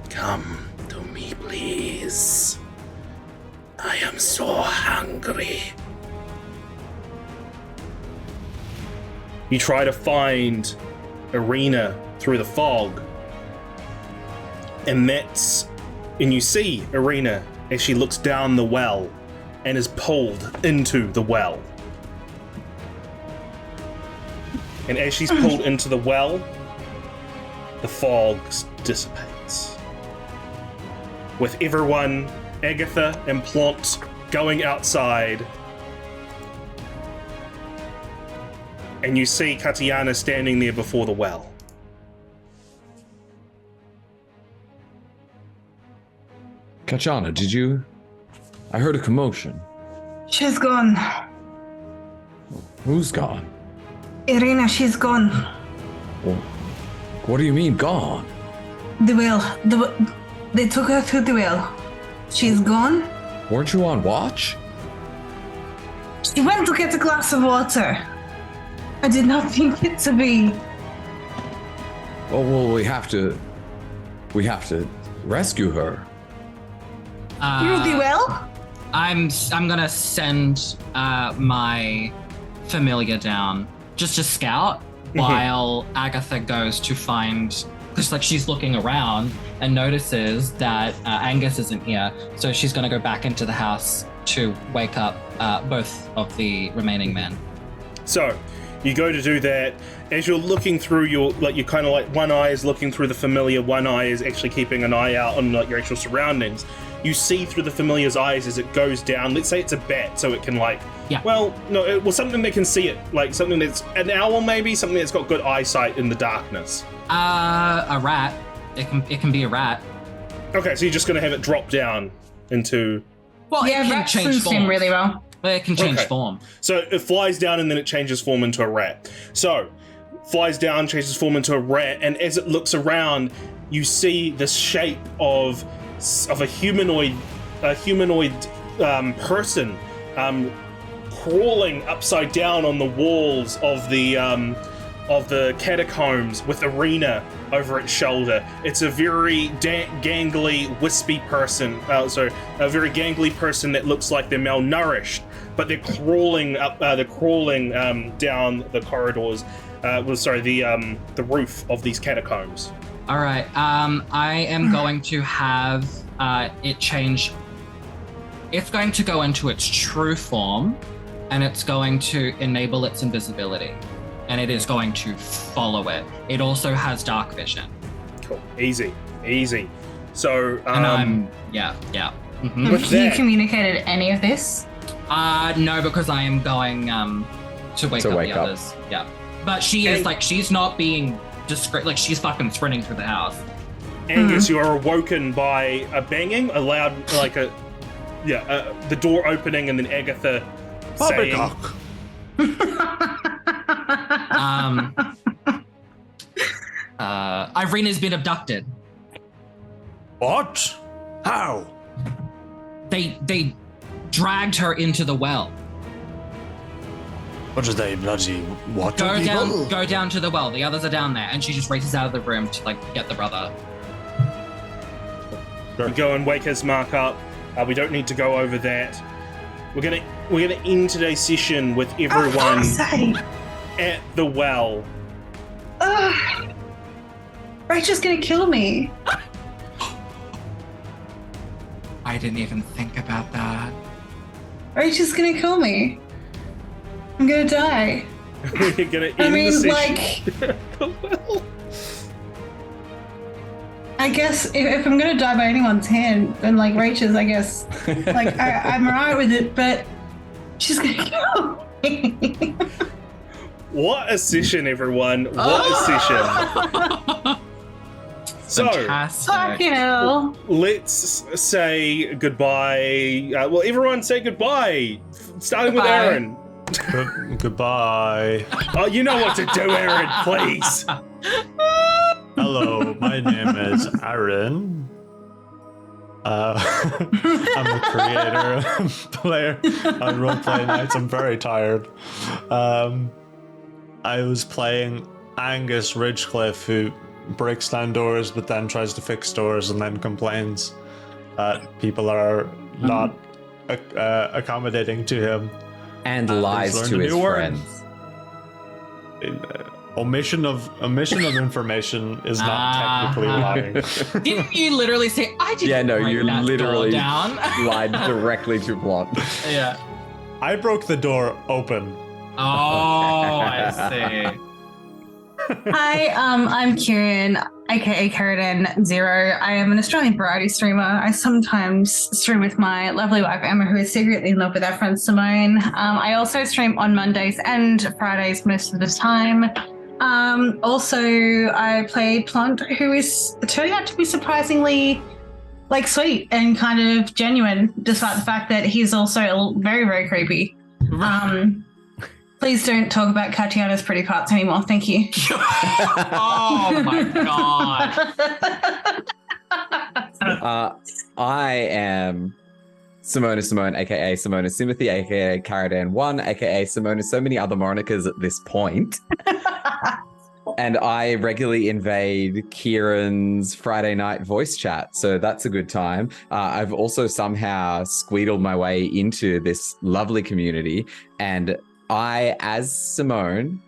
Come to me, please. I am so hungry." You try to find Irina through the fog, and you see Irina as she looks down the well and is pulled into the well. And as she's pulled into the well, the fog dissipates, with everyone, Agitha and Plont, going outside. And you see Katyana standing there before the well. Katyana, did you... I heard a commotion. She's gone. Who's gone? Irina, she's gone. Well, what do you mean, gone? The well. They took her to the well. She's gone. Weren't you on watch? She went to get a glass of water. I did not think it to be. Oh, well, we have to rescue her. You'll do well? I'm gonna send my familiar down just to scout while Agitha goes to find, because she's looking around and notices that Angus isn't here, so she's gonna go back into the house to wake up both of the remaining men. So you go to do that. As you're looking through you're kind of one eye is looking through the familiar, one eye is actually keeping an eye out on your actual surroundings. You see through the familiar's eyes as it goes down. Let's say it's a bat, so it can something that can see it, something that's an owl, maybe something that's got good eyesight in the darkness. A rat. It can be a rat. Okay, so you're just gonna have it drop down into. Well, yeah, rats swim really well. But it can change form. So it flies down and then it changes form into a rat. So, flies down, changes form into a rat, and as it looks around, you see the shape of a humanoid person crawling upside down on the walls of the catacombs with Arena over its shoulder. It's a very gangly, wispy person. A very gangly person that looks like they're malnourished, but they're crawling up. They're crawling down the corridors. The roof of these catacombs. All right. I am going to have it change. It's going to go into its true form, and it's going to enable its invisibility, and it is going to follow it. It also has dark vision. Cool. Easy. So, and yeah. Mm-hmm. Have you communicated any of this? No, because I am going to wake up the others. Yeah. But she is she's not being discreet, like she's fucking sprinting through the house. Angus, you are awoken by a banging, a loud, the door opening, and then Agitha saying, Irena's been abducted. What? How? They dragged her into the well. What are they bloody water people? Go down to the well. The others are down there, and she just races out of the room to get the brother. We go and wake his mark up. We don't need to go over that. We're gonna end today's session with everyone at the well. Rachel's gonna kill me. I didn't even think about that. Rachel's gonna kill me. I'm gonna die. We're gonna end the session. I guess if I'm gonna die by anyone's hand, then Rachel's, I guess. I'm alright with it, but she's gonna kill me. What a session, everyone! What a session! So, fucking hell. Let's say goodbye. Everyone say goodbye. Starting with Aaron. Goodbye. Oh, you know what to do, Aaron, please. Hello, my name is Aaron. I'm a creator and player on Role Playe Nights. I'm very tired. I was playing Angus Ridgecliffe, who breaks down doors but then tries to fix doors and then complains that people are not accommodating to him. And lies to his friends. Omission of information is not technically lying. Didn't you literally say, I didn't you literally down. lied directly to Plont. Yeah. I broke the door open. Oh, I see. Hi, I'm Kieran, aka KaradanZero. I am an Australian variety streamer. I sometimes stream with my lovely wife Emma, who is secretly in love with our friend Simone. I also stream on Mondays and Fridays most of the time. Also, I played Plont, who is turning out to be surprisingly sweet and kind of genuine, despite the fact that he's also very, very creepy. Please don't talk about Katyana's pretty parts anymore. Thank you. Oh my god. I am SimoneIsSimone, aka SimoneIsSimothy, aka Karadan1, aka Simone is so many other monikers at this point. And I regularly invade Kieran's Friday night voice chat, so that's a good time. I've also somehow squeedled my way into this lovely community, and I, as Simone,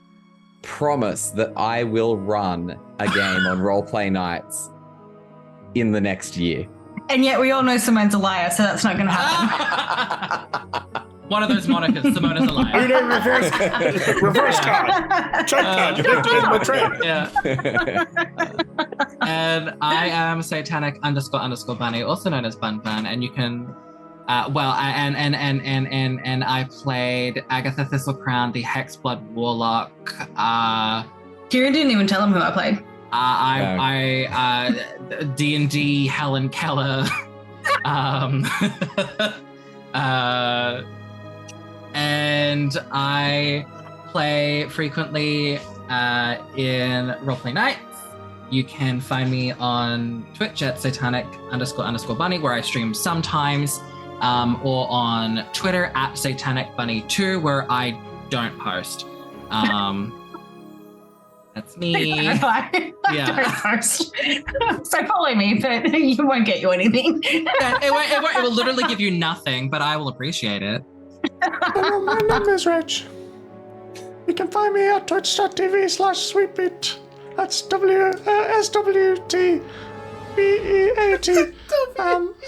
promise that I will run a game on Role Playe Nights in the next year. And yet we all know Simone's a liar, so that's not going to happen. One of those monikers, Simone is a liar. You know, reverse card. Trump card. You have to get my trade. Yeah. And I am Satanic__Bunny, also known as Bun, and you can... and I played Agitha Thistlecrown, the Hexblood Warlock. Kieran didn't even tell him who I played. I D&D Helen and I play frequently in Role Playe Nights. You can find me on Twitch at satanic__bunny, where I stream sometimes, or on Twitter at satanicbunny2, where I don't post. That's me. Don't post. So follow me, but you won't get you anything. It will literally give you nothing, but I will appreciate it. Hello, my name is Rich. You can find me at twitch.tv/SwtBeat. That's SwtBeat.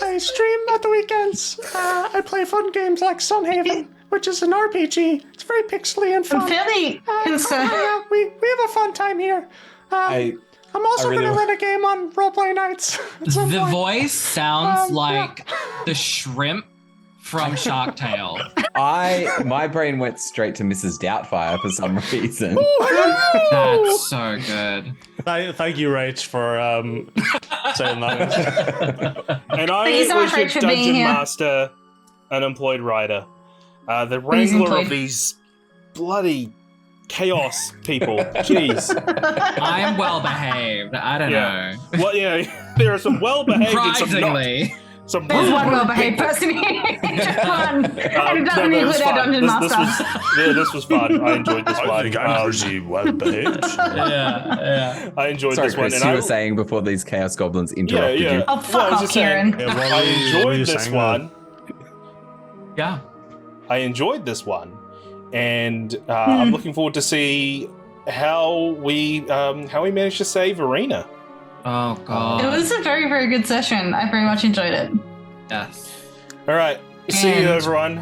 I stream at the weekends. I play fun games like Sunhaven, which is an RPG. It's very pixely and fun. I'm fairly concerned. We have a fun time here. I'm also going to run a game on Role Playe Nights. The voice sounds like the shrimp from Shark Tale. My brain went straight to Mrs. Doubtfire for some reason. That's so good. Thank you, Rach, for saying that. And I worship Dungeon Master, Unemployed Rider, the wrangler of these bloody chaos people. Jeez. I am well behaved. I don't know. Well, there are some well behaved and some There's one well-behaved person here. Just one. And it doesn't include our Dungeon Master. This was fun. I enjoyed this one. I think I'm pretty well-behaved. Yeah. I enjoyed this Chris, one. You were saying before these Chaos Goblins interrupted you. Oh, fuck off, Kieran. I enjoyed this one. Yeah. I enjoyed this one. And I'm looking forward to see how we managed to save Arena. Oh, God. It was a very, very good session. I very much enjoyed it. Yes. All right. See you, everyone.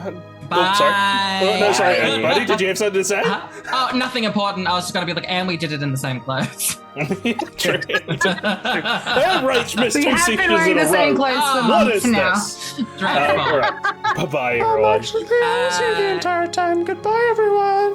Bye. Oh, sorry. No, sorry. Buddy, did you have something to say? Oh, nothing important. I was just going to be like, and we did it in the same clothes. True. All right, Miss We have been wearing the same clothes for months now. All right. Bye-bye, everyone. I'm actually the entire time. Goodbye, everyone.